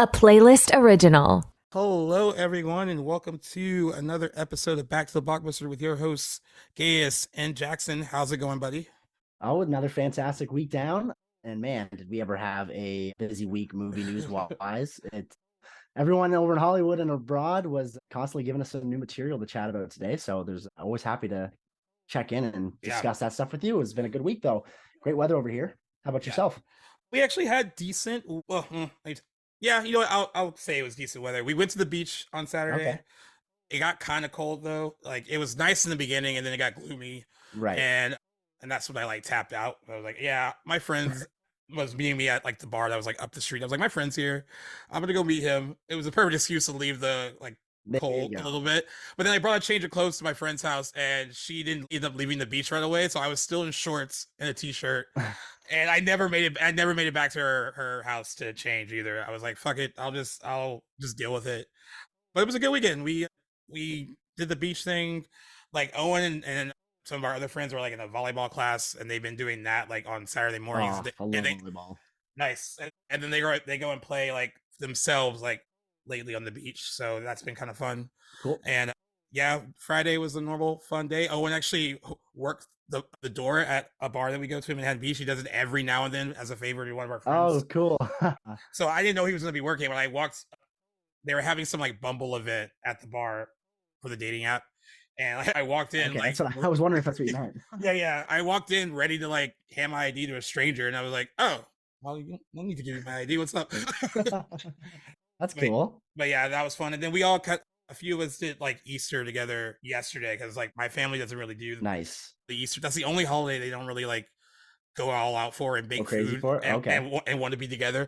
a playlist original. Hello, everyone, and welcome to another episode of Back to the Blockbuster with your hosts, Gaius and Jackson. How's it going, buddy? Oh, another fantastic week down. And man, did we ever have a busy week movie news wise. Everyone over in Hollywood and abroad was constantly giving us some new material to chat about today. So there's always happy to check in and discuss that stuff with you. It's been a good week though. Great weather over here. How about yourself? We actually had decent, yeah, you know what? I'll say it was decent weather. We went to the beach on Saturday. Okay. It got kind of cold though. Like it was nice in the beginning and then it got gloomy. Right. And that's when I like tapped out. I was like, yeah, my friends was meeting me at like the bar that was like up the street. I was like, my friend's here. I'm gonna go meet him. It was a perfect excuse to leave the like cold a little bit. But then I brought a change of clothes to my friend's house and she didn't end up leaving the beach right away. So I was still in shorts and a t-shirt. And I never made it back to her house to change either. I was like, fuck it, I'll just deal with it. But it was a good weekend. We did the beach thing. Like Owen and some of our other friends were like in a volleyball class, and they've been doing that like on Saturday mornings. I love volleyball. Nice. And then they go and play like themselves like lately on the beach. So that's been kind of fun. Cool. And yeah, Friday was a normal fun day. Owen actually worked the door at a bar that we go to in Manhattan Beach. He does it every now and then as a favor to one of our friends. Oh, cool. So I didn't know he was going to be working. When I walked, they were having some like Bumble event at the bar for the dating app. And I walked in. Okay, like, that's what I was wondering if that's what you meant. Yeah. I walked in ready to like hand my ID to a stranger, and I was like, "Oh, well, you don't need to give me my ID. What's up?" That's cool. But yeah, that was fun. And then we all a few of us did like Easter together yesterday because like my family doesn't really do nice the Easter. That's the only holiday they don't really like go all out for and bake food for? And want to be together.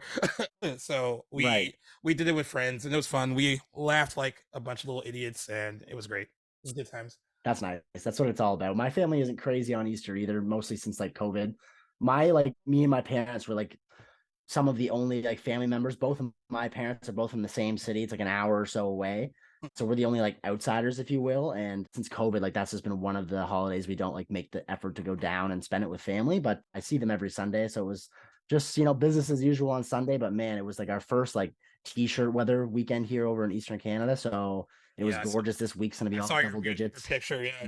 So we did it with friends, and it was fun. We laughed like a bunch of little idiots, and it was great. It was good times. That's nice. That's what it's all about. My family isn't crazy on Easter either, mostly since like COVID. Me and my parents were like some of the only like family members. Both of my parents are both in the same city. It's like an hour or so away. So we're the only like outsiders, if you will. And since COVID, like that's just been one of the holidays we don't like make the effort to go down and spend it with family. But I see them every Sunday. So it was just, business as usual on Sunday. But man, it was like our first like t-shirt weather weekend here over in Eastern Canada. So it was gorgeous. This week's gonna be all double digits. Picture, yeah.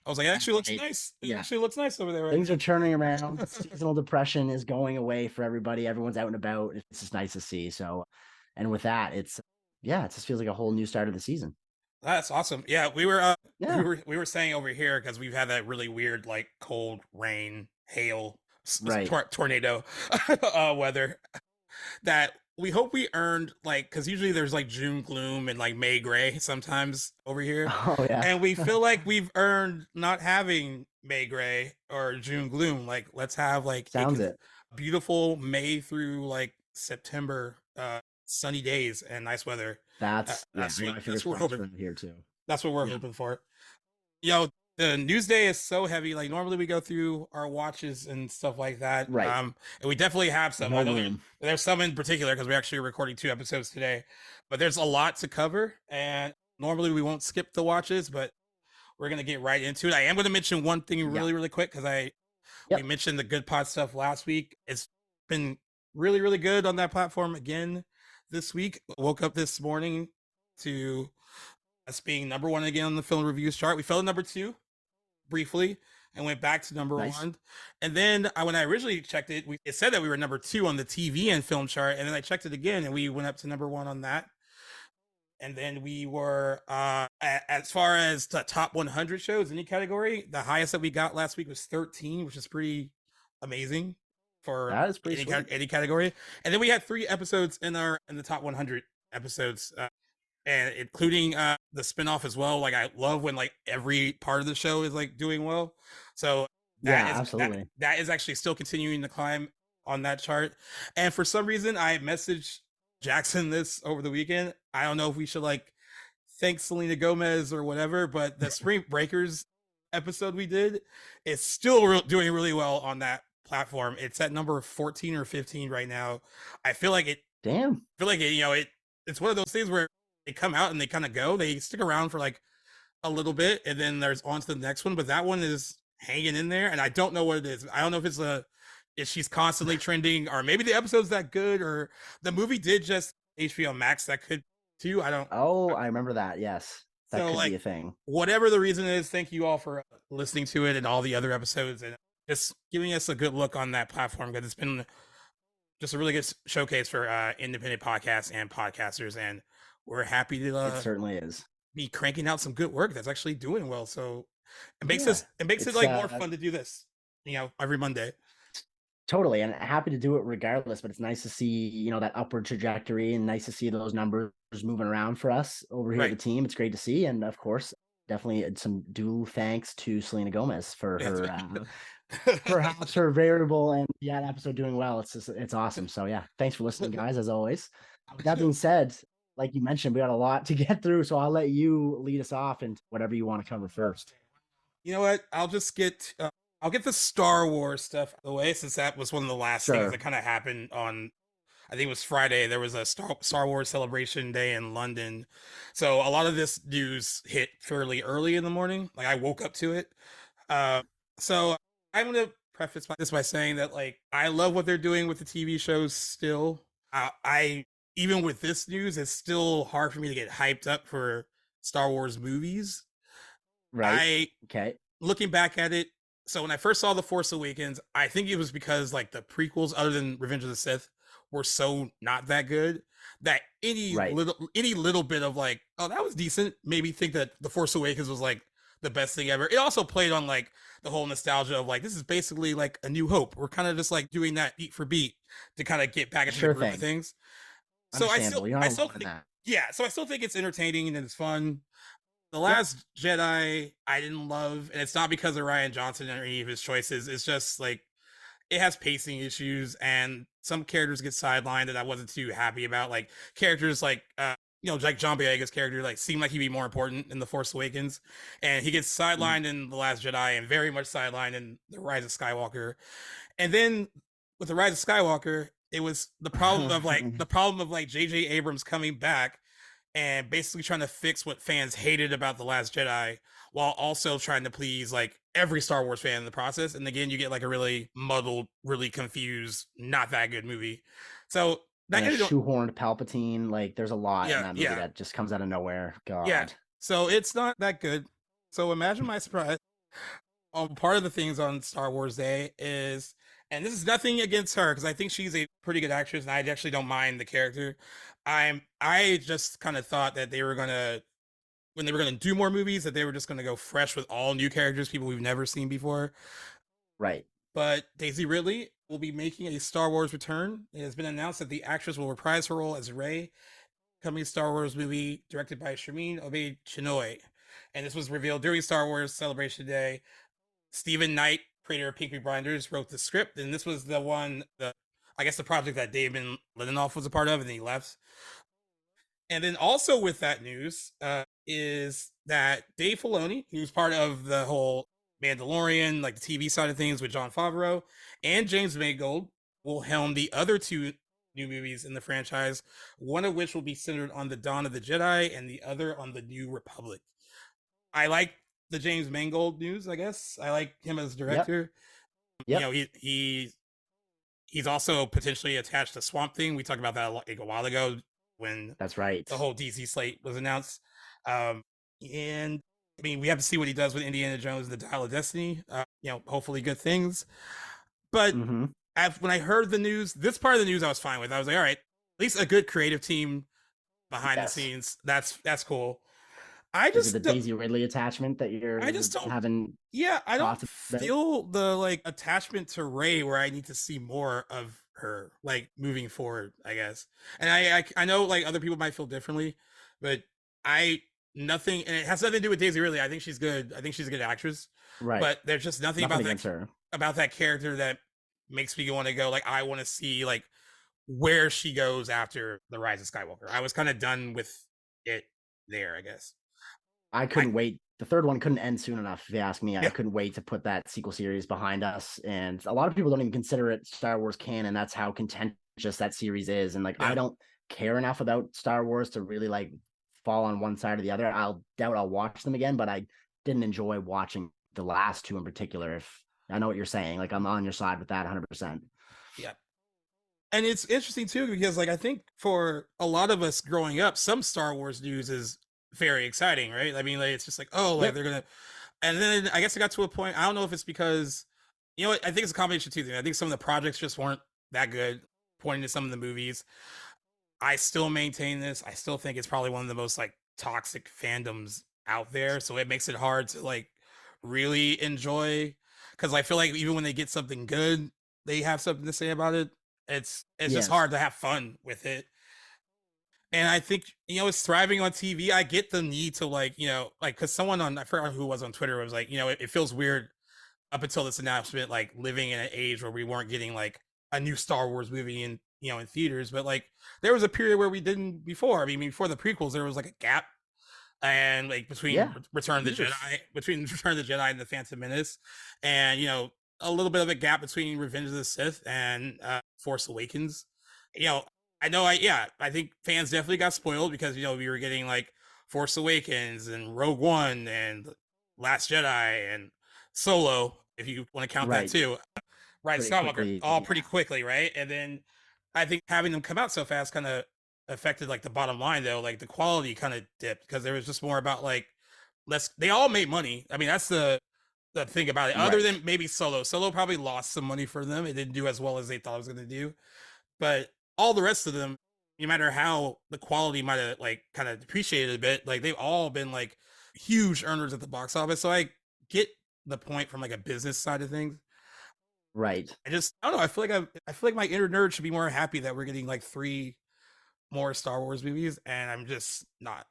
I was like, it actually looks nice. It actually looks nice over there. Right? Things are turning around. Seasonal depression is going away for everybody. Everyone's out and about. It's just nice to see. So, and with that, it just feels like a whole new start of the season. That's awesome. Yeah, we were saying over here because we've had that really weird like cold rain, hail, tornado weather that we hope we earned, like, because usually there's like June gloom and like May gray sometimes over here. Oh yeah. And we feel like we've earned not having May gray or June gloom. Like, let's have like beautiful May through like September sunny days and nice weather. That's what we're hoping here too. That's what we're hoping for. The news day is so heavy. Like normally we go through our watches and stuff like that. Right. And we definitely have some. I know there's some in particular because we're actually recording 2 episodes today. But there's a lot to cover. And normally we won't skip the watches, but we're gonna get right into it. I am gonna mention one thing really quick because we mentioned the Good Pod stuff last week. It's been really, really good on that platform again this week. Woke up this morning to us being number 1 again on the film reviews chart. We fell to number 2 briefly and went back to number 1. And then when I originally checked it, it said that we were number 2 on the TV and film chart. And then I checked it again and we went up to number 1 on that. And then we were, as far as the top 100 shows, any category, the highest that we got last week was 13, which is pretty amazing for any category. And then we had 3 episodes in the top 100 episodes, and including the spinoff as well. Like I love when like every part of the show is like doing well. So absolutely. That is actually still continuing to climb on that chart. And for some reason, I messaged Jackson this over the weekend. I don't know if we should like thank Selena Gomez or whatever, but the Spring Breakers episode we did is still doing really well on that platform. It's at number 14 or 15 right now. I feel like it. Damn. I feel like it's one of those things where they come out and they kind of go. They stick around for like a little bit, and then there's on to the next one. But that one is hanging in there, and I don't know what it is. I don't know if it's if she's constantly trending, or maybe the episode's that good, or the movie did just HBO Max that could too. I don't. Oh, I remember that. Yes, that So could like be a thing. whatever the reason is, thank you all for listening to it and all the other episodes and just giving us a good look on that platform because it's been just a really good showcase for independent podcasts and podcasters, and we're happy It to certainly is. be cranking out some good work that's actually doing well. So Yeah, it makes it it's like more fun to do this, every Monday. totally, and happy to do it regardless. But it's nice to see, that upward trajectory, and nice to see those numbers moving around for us over here at Right. the team. It's great to see, and of course, definitely some due thanks to Selena Gomez for her perhaps her variable and that episode doing well. It's awesome. So yeah, thanks for listening, guys, as always. With that being said, like you mentioned, we got a lot to get through, so I'll let you lead us off and whatever you want to cover first. You know what? I'll get the Star Wars stuff out of the way since that was one of the last things that kind of happened on. I think it was Friday. There was a Star Wars celebration day in London, so a lot of this news hit fairly early in the morning. Like I woke up to it. So I'm gonna preface this by saying that like I love what they're doing with the TV shows. Still, I even with this news, it's still hard for me to get hyped up for Star Wars movies. Right. Okay. Looking back at it, so when I first saw The Force Awakens, I think it was because like the prequels, other than Revenge of the Sith, were so not that good that any little bit of like, oh, that was decent, made me think that The Force Awakens was like the best thing ever. It also played on like the whole nostalgia of like this is basically like A New Hope. We're kind of just like doing that beat for beat to kind of get back into the groove of things. So I still think it's entertaining and it's fun. The Last Jedi, I didn't love, and it's not because of Rian Johnson or any of his choices. It's just like it has pacing issues, and some characters get sidelined that I wasn't too happy about. Like characters like like John Boyega's character, like seemed like he'd be more important in The Force Awakens, and he gets sidelined in The Last Jedi, and very much sidelined in The Rise of Skywalker. And then with The Rise of Skywalker, it was the problem of like J.J. Abrams coming back and basically trying to fix what fans hated about The Last Jedi while also trying to please like every Star Wars fan in the process. And again, you get like a really muddled, really confused, not that good movie. So that shoehorned Palpatine, like there's a lot in that movie that just comes out of nowhere. God. Yeah. So it's not that good. So imagine my surprise. Part of the things on Star Wars Day is, and this is nothing against her because I think she's a pretty good actress and I actually don't mind the character. I just kind of thought that when they were gonna do more movies, that they were just gonna go fresh with all new characters, people we've never seen before. Right. But Daisy Ridley will be making a Star Wars return. It has been announced that the actress will reprise her role as Rey, coming Star Wars movie directed by Sharmeen Obaid-Chinoy. And this was revealed during Star Wars Celebration Day. Stephen Knight, creator of Peaky Blinders, wrote the script, and this was the project that David Lindelof was a part of, and then he left. And then also with that news is that Dave Filoni, who's part of the whole Mandalorian, like the TV side of things with Jon Favreau, and James Mangold will helm the other two new movies in the franchise, one of which will be centered on the Dawn of the Jedi and the other on the New Republic. I like the James Mangold news, I guess. I like him as director. Yep. He's also potentially attached to Swamp Thing. We talked about that like a while ago when that's right, the whole DC slate was announced. And I mean, we have to see what he does with Indiana Jones and the Dial of Destiny. Hopefully good things. But when I heard the news, this part of the news I was fine with. I was like, all right, at least a good creative team behind the scenes. That's cool. Is it the Daisy Ridley attachment that you're having? Yeah, I don't feel the like attachment to Rey where I need to see more of her like moving forward, I guess. And I know like other people might feel differently, but and it has nothing to do with Daisy Ridley. I think she's good. I think she's a good actress. Right. But there's just nothing about that character that makes me want to go like I want to see like where she goes after The Rise of Skywalker. I was kind of done with it there, I guess. I couldn't wait. The third one couldn't end soon enough, if you ask me. I couldn't wait to put that sequel series behind us. And a lot of people don't even consider it Star Wars canon. That's how contentious that series is. And I don't care enough about Star Wars to really like fall on one side or the other. I'll watch them again, but I didn't enjoy watching the last two in particular. If I know what you're saying, like I'm on your side with that 100%. Yeah. And it's interesting too because like I think for a lot of us growing up, some Star Wars news is very exciting, right? I mean, like it's just like, oh, like Yep. they're gonna, and then I guess it got to a point. I don't know if it's because, you know, I think it's a combination of two things. I think some of the projects just weren't that good, pointing to some of the movies. I still maintain this. I still think it's probably one of the most like toxic fandoms out there, so it makes it hard to like really enjoy. Because I feel like even when they get something good, they have something to say about it. It's just Yes. hard to have fun with it. And I think, you know, it's thriving on TV. I get the need to like, you know, like because someone on, I forgot who was on Twitter, was like, you know, it feels weird up until this announcement, like living in an age where we weren't getting like a new Star Wars movie in, you know, in theaters. But like there was a period where we didn't before. I mean, before the prequels, there was like a gap, and like between Yeah. Return of the Years. Jedi, between Return of the Jedi and the Phantom Menace, and you know, a little bit of a gap between Revenge of the Sith and Force Awakens. You know, I think fans definitely got spoiled because you know we were getting like Force Awakens and Rogue One and Last Jedi and Solo, if you want to count that Right. too. Right, Pretty Skywalker, quickly. all pretty Yeah. quickly, right? And then I think having them come out so fast kind of affected like the bottom line though. Like the quality kind of dipped because there was just more about like less. They all made money. I mean, that's the thing about it. Other Right. than maybe Solo, Solo probably lost some money for them. It didn't do as well as they thought it was going to do. But all the rest of them, no matter how the quality might have like kind of depreciated a bit, like they've all been like huge earners at the box office. So I get the point from like a business side of things. Right. I don't know. I feel like my inner nerd should be more happy that we're getting like 3 more Star Wars movies, and I'm just not.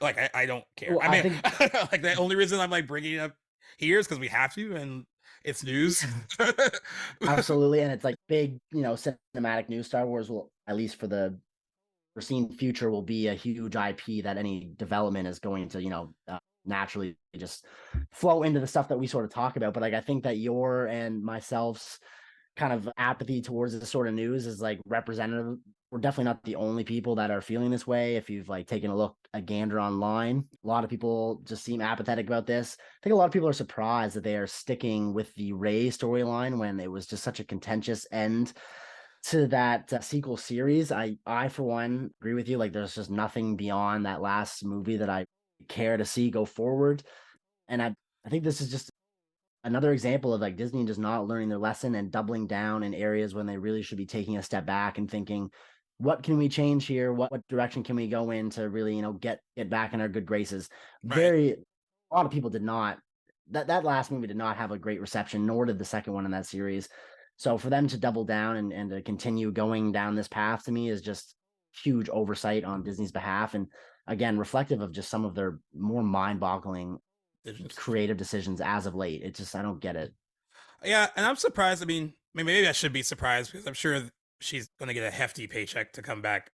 Like I don't care. Well, I I mean, think like the only reason I'm like bringing it up here is because we have to, and it's news. absolutely. And it's like big, cinematic news. Star Wars will, at least for the foreseen future, will be a huge IP that any development is going to, naturally just flow into the stuff that we sort of talk about. But like, I think that your and myself's kind of apathy towards this sort of news is like representative. We're definitely not the only people that are feeling this way. If you've like taken a gander online, a lot of people just seem apathetic about this. I think a lot of people are surprised that they are sticking with the Rey storyline when it was just such a contentious end to that sequel series. I for one agree with you. Like, there's just nothing beyond that last movie that I care to see go forward. And I think this is just another example of like Disney just not learning their lesson and doubling down in areas when they really should be taking a step back and thinking, what can we change here? What direction can we go in to really, get back in our good graces? Right. A lot of people did not, that last movie did not have a great reception, nor did the second one in that series. So for them to double down and to continue going down this path, to me, is just huge oversight on Disney's behalf. And again, reflective of just some of their more mind-boggling creative decisions as of late. It just, I don't get it. Yeah, and I'm surprised. I mean, maybe I should be surprised because I'm sure she's gonna get a hefty paycheck to come back.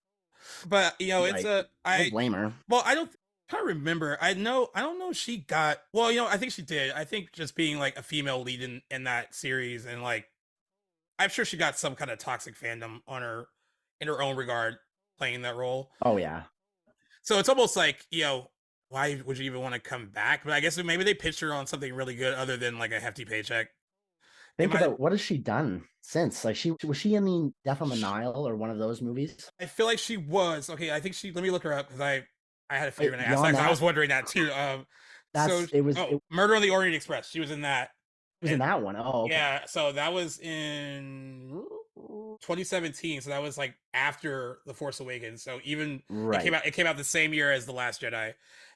But you know, it's Right. a I don't blame her. well, I don't can't remember. I don't know if she got well, you know, I think she did. I think just being like a female lead in that series, and like I'm sure she got some kind of toxic fandom on her in her own regard playing that role. Oh yeah. So it's almost like, you know, why would you even want to come back? But I guess maybe they pitched her on something really good other than like a hefty paycheck. It Think might about what has she done since? Like, she was she in the Death on the Nile or one of those movies? I feel like she was. Okay, I think she let me look her up because I had a fear when I asked that Beyond 'cause I was that, wondering that too. So it Murder on the Orient Express. She was in that. was in that one. Oh, okay. Yeah, so that was in 2017. So that was like after The Force Awakens. So even Right. it came out the same year as The Last Jedi.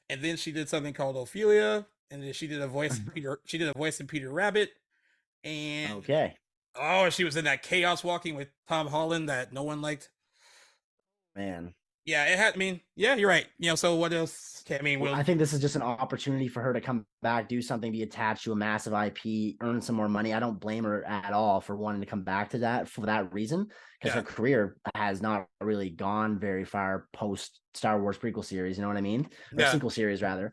And then she did something called Ophelia, and then she did a voice in Peter Rabbit. And Okay. oh, she was in that Chaos Walking with Tom Holland that no one liked. Man. Yeah, it had. I mean, yeah, you're right. You know, so what else? I mean, I think this is just an opportunity for her to come back, do something, be attached to a massive IP, earn some more money. I don't blame her at all for wanting to come back to that for that reason, because her career has not really gone very far post Star Wars prequel series. You know what I mean? Or sequel series rather.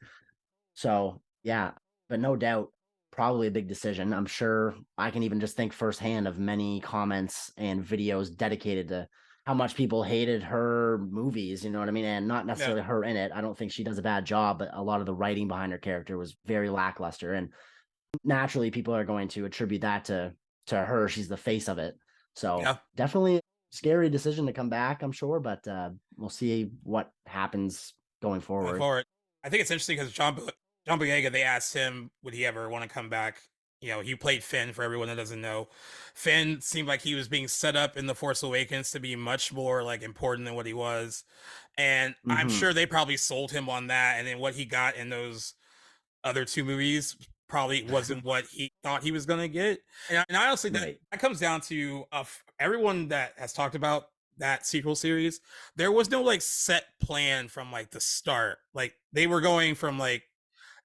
So yeah, but no doubt, probably a big decision. I'm sure I can even just think firsthand of many comments and videos dedicated to how much people hated her movies, you know what I mean? And not necessarily her in it. I don't think she does a bad job, but a lot of the writing behind her character was very lackluster. And naturally people are going to attribute that to her. She's the face of it. So definitely scary decision to come back, I'm sure, but we'll see what happens going forward. I think it's interesting because John Boyega, they asked him would he ever want to come back. He played Finn, for everyone that doesn't know. Finn seemed like he was being set up in The Force Awakens to be much more like important than what he was. And I'm sure they probably sold him on that. And then what he got in those other two movies probably wasn't what he thought he was going to get. And honestly, that comes down to everyone that has talked about that sequel series, there was no like set plan from like the start. Like they were going from like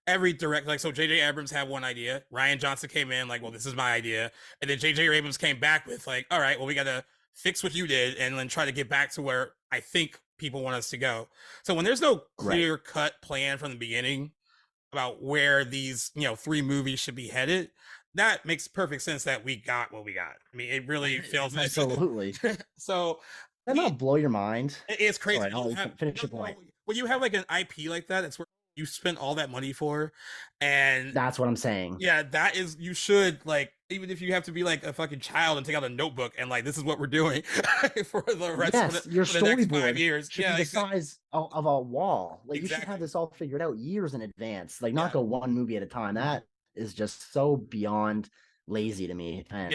every direct, like, so JJ Abrams had one idea, Rian Johnson came in like, well, this is my idea, and then JJ Abrams came back with like, all right, well, we gotta fix what you did and then try to get back to where I think people want us to go. So when there's no clear cut plan from the beginning about where these three movies should be headed, that makes perfect sense that we got what we got. I mean, it really feels absolutely. So that not blow your mind? It's crazy. Sorry, finish your point. When you have like an IP like that, it's where you spent all that money for, and that's what I'm saying. Yeah, that is, you should, like, even if you have to be like a fucking child and take out a notebook and like, this is what we're doing for the rest of your the next 5 storyboard years. Should be the size of a wall. Like you should have this all figured out years in advance. Like not go one movie at a time. That is just so beyond lazy to me. And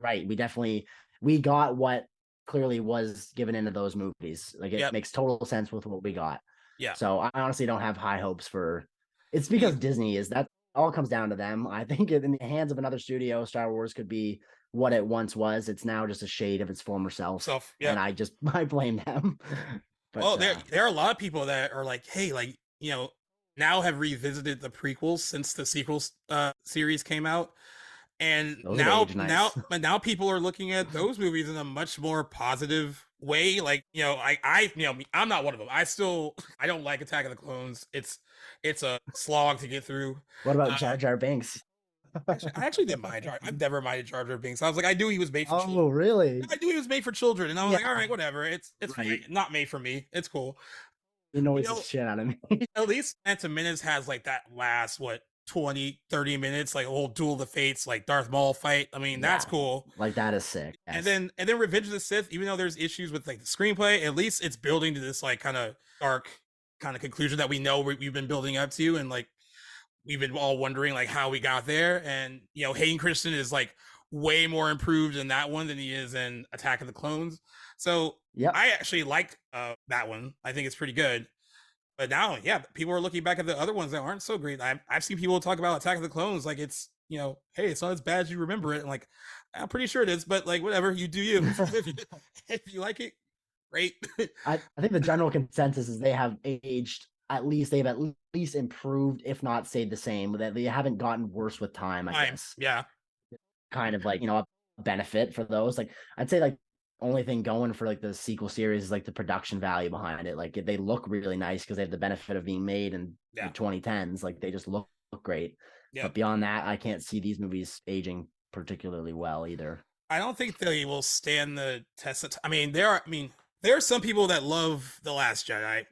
right, we got what clearly was given into those movies. Like it makes total sense with what we got. Yeah. So I honestly don't have high hopes for. It's because Disney is that all comes down to them. I think in the hands of another studio, Star Wars could be what it once was. It's now just a shade of its former self. And I blame them. But there are a lot of people that are like, hey, like, now have revisited the prequels since the sequels series came out. And now people are looking at those movies in a much more positive way. Like, I'm not one of them. I don't like Attack of the Clones. It's a slog to get through. What about Jar Jar Binks? I actually didn't mind Jar. I've never minded Jar Jar Binks. I was like, I knew he was made for children. Oh, really? I knew he was made for children, and I was like, all right, whatever. It's not made for me. It's cool. It annoys the shit out of me. At least Phantom Menace has like that last 20-30 minutes, like a whole Duel of the Fates, like Darth Maul fight. I mean, that's cool. Like that is sick. Yes. And then Revenge of the Sith, even though there's issues with like the screenplay, at least it's building to this like kind of dark kind of conclusion that we know we've been building up to, and like we've been all wondering like how we got there. And Hayden Christensen is like way more improved in that one than he is in Attack of the Clones. So I actually like that one. I think it's pretty good. But now, people are looking back at the other ones that aren't so great. I've seen people talk about Attack of the Clones like it's, hey, it's not as bad as you remember it. And like, I'm pretty sure it is, but like, whatever, you do you. If you like it, great. I think the general consensus is they have aged, they've at least improved, if not stayed the same, that they haven't gotten worse with time, I guess. Yeah. Kind of like, a benefit for those. Like, I'd say like, only thing going for like the sequel series is like the production value behind it. Like they look really nice because they have the benefit of being made in the 2010s. Like they just look great. But beyond that, I can't see these movies aging particularly well either. I don't think they will stand the test of there are some people that love The Last Jedi.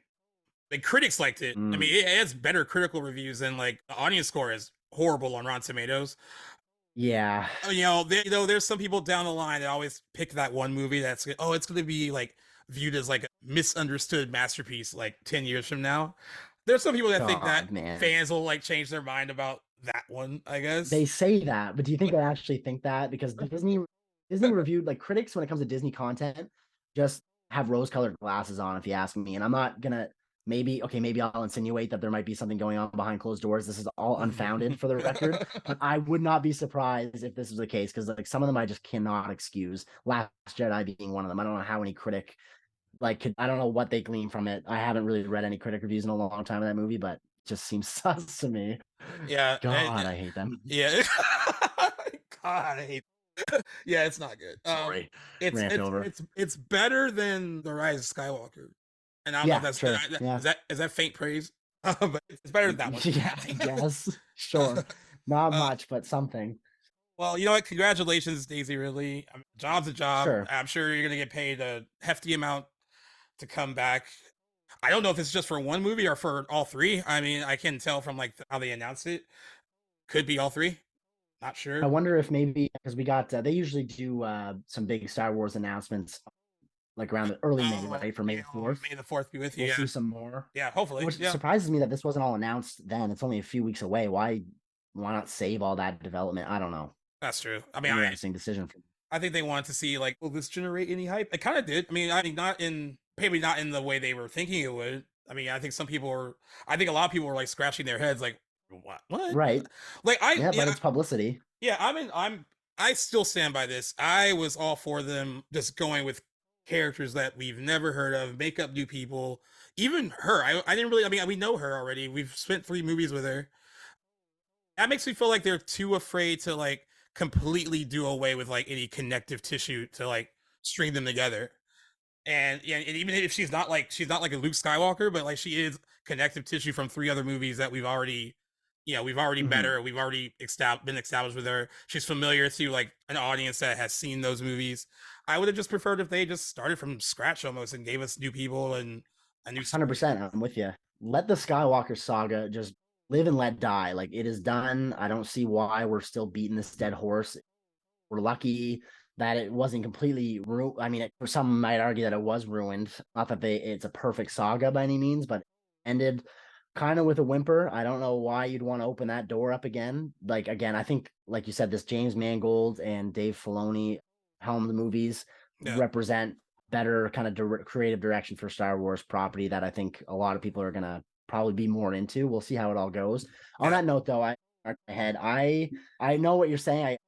The critics liked it. I mean, it has better critical reviews than like the audience score is horrible on Rotten Tomatoes. Yeah. There's some people down the line that always pick that one movie that's, it's going to be like viewed as like a misunderstood masterpiece like 10 years from now. There's some people that think that fans will like change their mind about that one, I guess. They say that, but do you think they actually think that? Because Disney reviewed, like critics when it comes to Disney content just have rose-colored glasses on, if you ask me. And I'm not going to maybe I'll insinuate that there might be something going on behind closed doors. This is all unfounded for the record, but I would not be surprised if this was the case, because like some of them I just cannot excuse. Last Jedi being one of them. I don't know how any critic I don't know what they glean from it. I haven't really read any critic reviews in a long time of that movie, but it just seems sus to me. Yeah. God, I hate them. Yeah. God, I hate them. Yeah, it's not good. Sorry. It's better than The Rise of Skywalker. And I don't know if that's true. Is that faint praise? But it's better than that one. Yeah, I guess. Sure. Not much, but something. Well, you know what? Congratulations, Daisy Ridley. Job's a job. Sure. I'm sure you're going to get paid a hefty amount to come back. I don't know if it's just for one movie or for all three. I mean, I can tell from like how they announced it. Could be all three. Not sure. I wonder if maybe, because we got, they usually do some big Star Wars announcements like around the early May, Oh, right, for May yeah, the 4th. May the 4th be with you. We'll Yeah. see some more. Yeah, hopefully. Which Yeah. surprises me that this wasn't all announced then. It's only a few weeks away. Why not save all that development? I don't know. That's true. I mean, Interesting decision. I think they wanted to see like, will this generate any hype? It kind of did. I mean, not in maybe not in the way they were thinking it would. I mean, I think I think a lot of people were like scratching their heads, like, what? Right. Like, Yeah, but it's publicity. Yeah, I still stand by this. I was all for them just going with characters that we've never heard of, make up new people. Even her, I didn't really. I mean, we know her already. We've spent 3 movies with her. That makes me feel like they're too afraid to like completely do away with like any connective tissue to like string them together. And yeah, and even if she's not like a Luke Skywalker, but like she is connective tissue from 3 other movies that we've already, we've already met her, we've already been established with her. She's familiar to like an audience that has seen those movies. I would have just preferred if they just started from scratch almost and gave us new people and a new story. 100%. I'm with you. Let the Skywalker saga just live and let die. Like it is done. I don't see why we're still beating this dead horse. We're lucky that it wasn't completely ruined. I mean, some might argue that it was ruined. Not that it's a perfect saga by any means, but ended kind of with a whimper. I don't know why you'd want to open that door up again. Like again, I think, like you said, this James Mangold and Dave Filoni helm the movies represent better kind of creative direction for Star Wars property that I think a lot of people are gonna probably be more into. We'll see how it all goes. On that note, though, I know what you're saying. I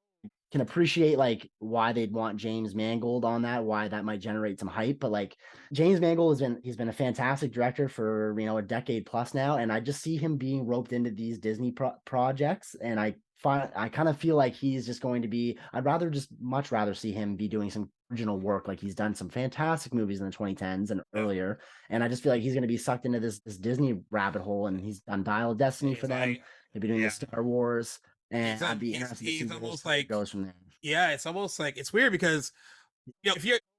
can appreciate like why they'd want James Mangold on that, why that might generate some hype, but like James Mangold he's been a fantastic director for a decade plus now, and I just see him being roped into these Disney projects, and I kind of feel like he's just going to be. I'd much rather see him be doing some original work. Like he's done some fantastic movies in the 2010s and earlier, and I just feel like he's going to be sucked into this Disney rabbit hole, and he's done Dial of Destiny for them. He'll be doing the Star Wars. And I'd be interested to see almost like goes from there. Yeah, it's almost like it's weird because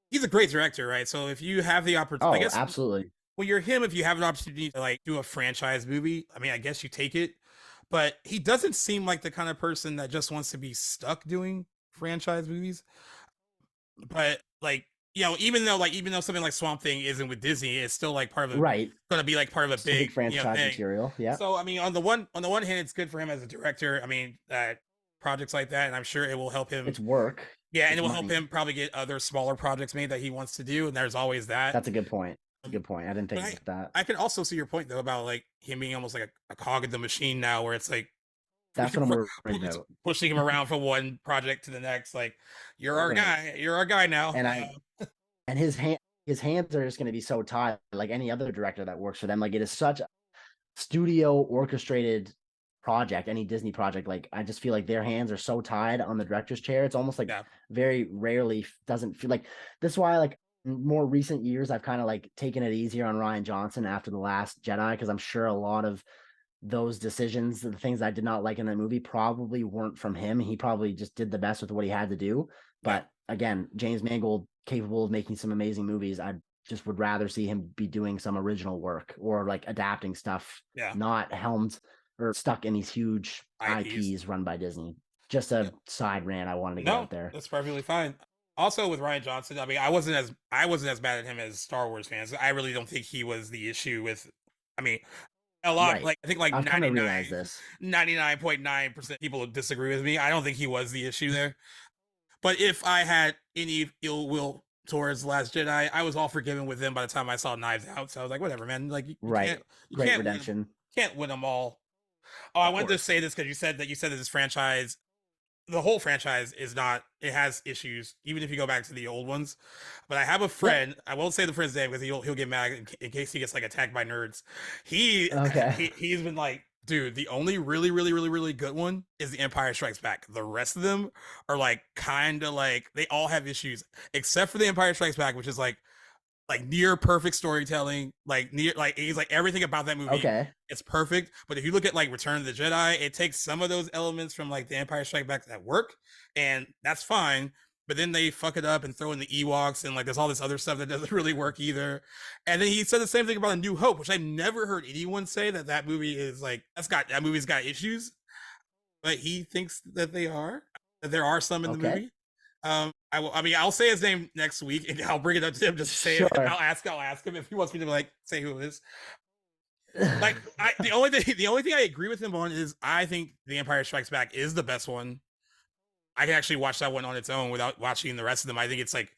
he's a great director, right? So if you have the opportunity, I guess absolutely. When you're him, if you have an opportunity to like do a franchise movie, I mean, I guess you take it. But he doesn't seem like the kind of person that just wants to be stuck doing franchise movies. But like, even though something like Swamp Thing isn't with Disney, it's still like part of going to be like part of a big franchise material. Yeah. So I mean, on the one hand, it's good for him as a director. I mean, projects like that, and I'm sure it will help him. It's work. Yeah, and it will help him probably get other smaller projects made that he wants to do. And there's always that. That's a good point. I didn't think of that. I can also see your point though about like him being almost like a cog in the machine now, where it's like that's what I'm worried about. Pushing him around from one project to the next. Like, you're our guy. You're our guy now. And and his hands are just going to be so tied, like any other director that works for them. Like it is such a studio orchestrated project, any Disney project. Like I just feel like their hands are so tied on the director's chair. It's almost like very rarely doesn't feel like this. Is why like more recent years I've kind of like taken it easier on Rian Johnson after The Last Jedi, because I'm sure a lot of those decisions, the things I did not like in that movie, probably weren't from him. He probably just did the best with what he had to do. But again, James Mangold, capable of making some amazing movies. I just would rather see him be doing some original work or like adapting stuff, not helmed or stuck in these huge IPs run by Disney. Just a side rant I wanted to get out there. That's perfectly fine. Also with Rian Johnson, I mean, I wasn't as mad at him as Star Wars fans. I really don't think he was the issue with. I mean, a lot like I think like 99.9% people disagree with me. I don't think he was the issue there. But if I had any ill will towards Last Jedi, I was all forgiven with him by the time I saw Knives Out. So I was like, whatever, man. Like, you Great redemption. Can't win them all. Oh, I wanted to say this because you said that this franchise, the whole franchise it has issues, even if you go back to the old ones. But I have a friend, I won't say the friend's name because he'll get mad in case he gets like attacked by nerds. He's been like, dude, the only really, really, really, really good one is The Empire Strikes Back. The rest of them are like kind of like they all have issues, except for The Empire Strikes Back, which is like near perfect storytelling. He's like everything about that movie. It's perfect. But if you look at like Return of the Jedi, it takes some of those elements from like The Empire Strikes Back that work, and that's fine. But then they fuck it up and throw in the Ewoks, and like there's all this other stuff that doesn't really work either. And then he said the same thing about A New Hope, which I've never heard anyone say that movie is like that movie's got issues, but he thinks that there are some in the movie. I'll say his name next week, and I'll bring it up to him. Just say it. I'll ask him if he wants me to like say who it is. Like the only thing I agree with him on is I think The Empire Strikes Back is the best one. I can actually watch that one on its own without watching the rest of them. I think it's like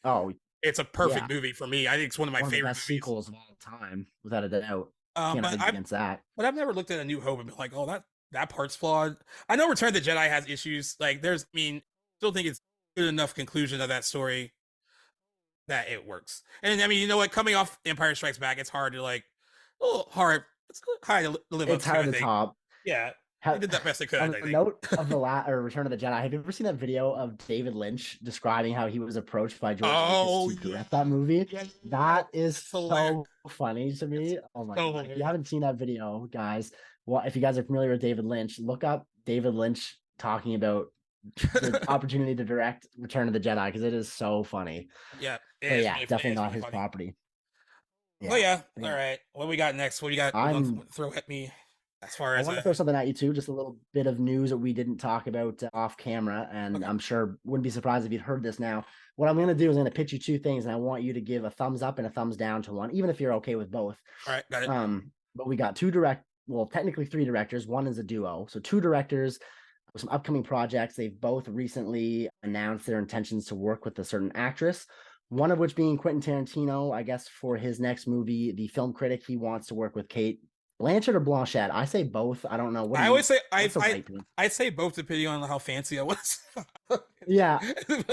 it's a perfect movie for me. I think it's one of my favorite best sequels of all time, without a doubt. Can't argue against that. But I've never looked at A New Hope and been like, oh, that part's flawed. I know Return of the Jedi has issues. Like still think it's good enough conclusion of that story that it works. And I mean, you know what? Coming off Empire Strikes Back, it's hard to like, a little hard. It's hard to live up to. It's hard to top. Yeah. They did that best they could. On the note of the Return of the Jedi, have you ever seen that video of David Lynch describing how he was approached by George Lucas to direct that movie? Yeah. That is so funny to me. Oh my god! If you haven't seen that video, guys, well, if you guys are familiar with David Lynch, look up David Lynch talking about the opportunity to direct Return of the Jedi, because it is so funny. Yeah, really definitely not his property. Yeah. Oh yeah. All right. What we got next? What do you got? Throw at me. As far as I want to throw something at you too, just a little bit of news that we didn't talk about off camera, and I'm sure wouldn't be surprised if you'd heard this now. What I'm going to do is I'm going to pitch you two things, and I want you to give a thumbs up and a thumbs down to one, even if you're okay with both. All right, got it. But we got technically three directors. One is a duo, so two directors with some upcoming projects. They've both recently announced their intentions to work with a certain actress. One of which being Quentin Tarantino, I guess for his next movie, The Film Critic, he wants to work with Kate Blanchett or Blanchett? I say both. I don't know. I say both depending on how fancy I was. Yeah,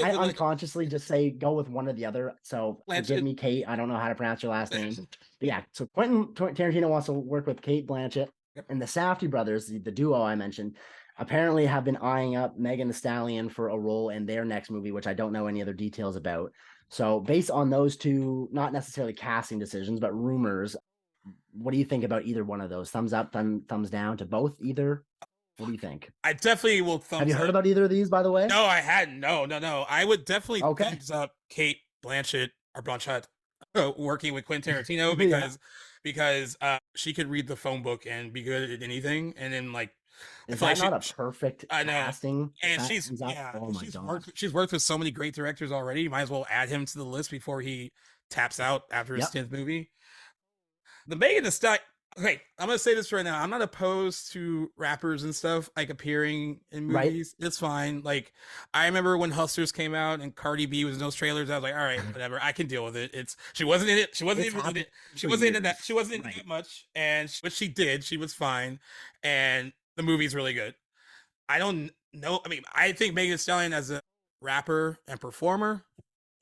I unconsciously just say go with one or the other. So forgive me, Kate. I don't know how to pronounce your last name. But yeah, so Quentin Tarantino wants to work with Kate Blanchett, and the Safdie brothers, the duo I mentioned, apparently have been eyeing up Megan Thee Stallion for a role in their next movie, which I don't know any other details about. So based on those two, not necessarily casting decisions, but rumors, what do you think about either one of those? Thumbs up, thumbs down to both, either? What do you think? I definitely will thumbs up. Have you heard about either of these, by the way? No, I hadn't. No. I would definitely thumbs up Kate Blanchett or Blanchett working with Quentin Tarantino because she could read the phone book and be good at anything. And then like, is that not a perfect casting? And she's worked with so many great directors already. You might as well add him to the list before he taps out after his 10th movie. The Megan Thee Stallion. Okay, I'm gonna say this right now. I'm not opposed to rappers and stuff like appearing in movies. Right. It's fine. Like I remember when Hustlers came out and Cardi B was in those trailers. I was like, all right, whatever. I can deal with it. She wasn't in it. She wasn't in it. She wasn't in that. She wasn't in that much. But she did. She was fine. And the movie's really good. I don't know. I mean, I think Megan Thee Stallion as a rapper and performer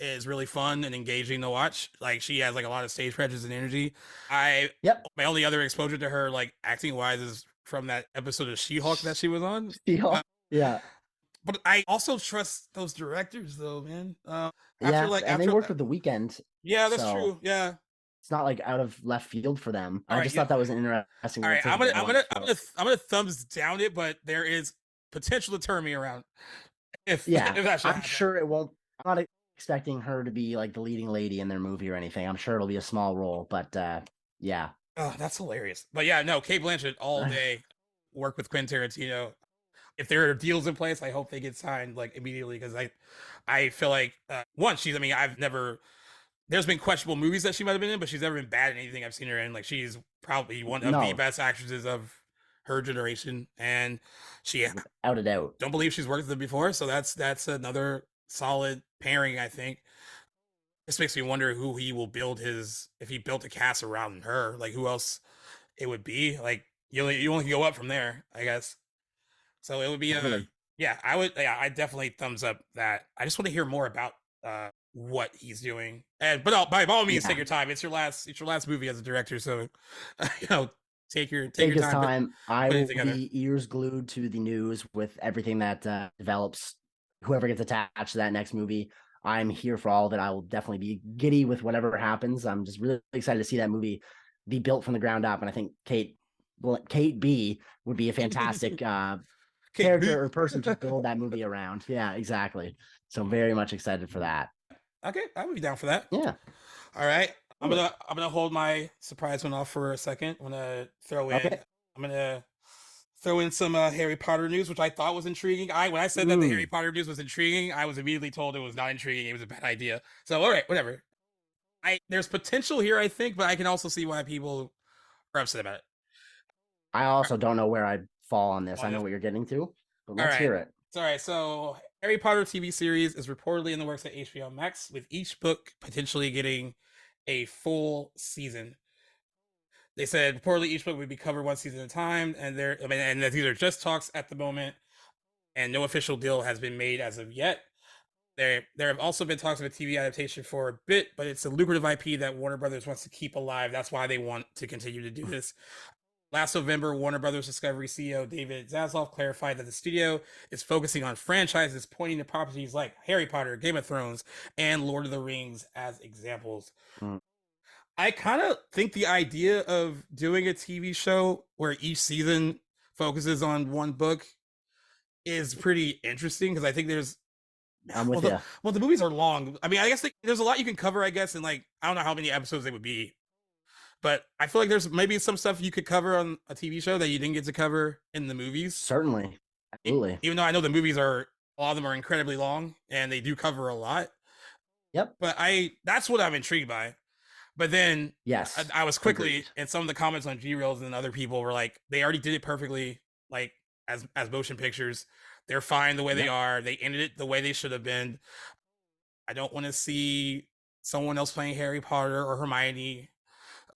is really fun and engaging to watch. Like she has like a lot of stage presence and energy. My only other exposure to her like acting wise is from that episode of She-Hulk that she was on. She-Hulk. But I also trust those directors though, man. They worked with The Weeknd. Yeah, that's true. Yeah. It's not like out of left field for them. I just thought that was an interesting. All right, I'm gonna thumbs down it, but there is potential to turn me around. If I'm sure it won't. I'm not expecting her to be like the leading lady in their movie or anything. I'm sure it'll be a small role, but yeah. Oh, that's hilarious. But yeah, no, Kate Blanchett all day. Work with Quentin Tarantino. If there are deals in place, I hope they get signed like immediately because I feel like there's been questionable movies that she might have been in, but she's never been bad in anything I've seen her in. Like she's probably one of the best actresses of her generation, and she without a doubt. Don't believe she's worked with them before, so that's another solid pairing. I think this makes me wonder who he will build if he built a cast around her, like who else it would be. Like you only go up from there, I guess. So it would be I definitely thumbs up that. I just want to hear more about what he's doing, but by all means take your time. It's your last movie as a director, so take your time. I will be ears glued to the news with everything that develops. Whoever gets attached to that next movie, I'm here for all of it. I will definitely be giddy with whatever happens. I'm just really excited to see that movie be built from the ground up, and I think Kate B would be a fantastic character or person to build that movie around. Yeah, exactly. So very much excited for that. Okay, I would be down for that. Yeah. All right. I'm gonna hold my surprise one off for a second. I'm gonna throw throw in some Harry Potter news, which I thought was intriguing. When I said that the Harry Potter news was intriguing, I was immediately told it was not intriguing. It was a bad idea. So all right, whatever. There's potential here, I think, but I can also see why people are upset about it. I also don't know where I fall on this. I know what you're getting to, but let's hear it. All right. So Harry Potter TV series is reportedly in the works at HBO Max, with each book potentially getting a full season. They said reportedly each book would be covered one season at a time, and these are just talks at the moment, and no official deal has been made as of yet. There have also been talks of a TV adaptation for a bit, but it's a lucrative IP that Warner Brothers wants to keep alive. That's why they want to continue to do this. Last November, Warner Brothers Discovery CEO David Zaslav clarified that the studio is focusing on franchises pointing to properties like Harry Potter, Game of Thrones, and Lord of the Rings as examples. I kind of think the idea of doing a TV show where each season focuses on one book is pretty interesting, because I think there's the movies are long. I mean, I guess there's a lot you can cover, I guess, and like I don't know how many episodes they would be, but I feel like there's maybe some stuff you could cover on a TV show that you didn't get to cover in the movies. Certainly. Absolutely. Even though I know the movies a lot of them are incredibly long and they do cover a lot. Yep. But that's what I'm intrigued by. But then yes, I was quickly, and some of the comments on G-Reels and other people were like, they already did it perfectly, like as motion pictures. They're fine the way they are. They ended it the way they should have been. I don't want to see someone else playing Harry Potter or Hermione.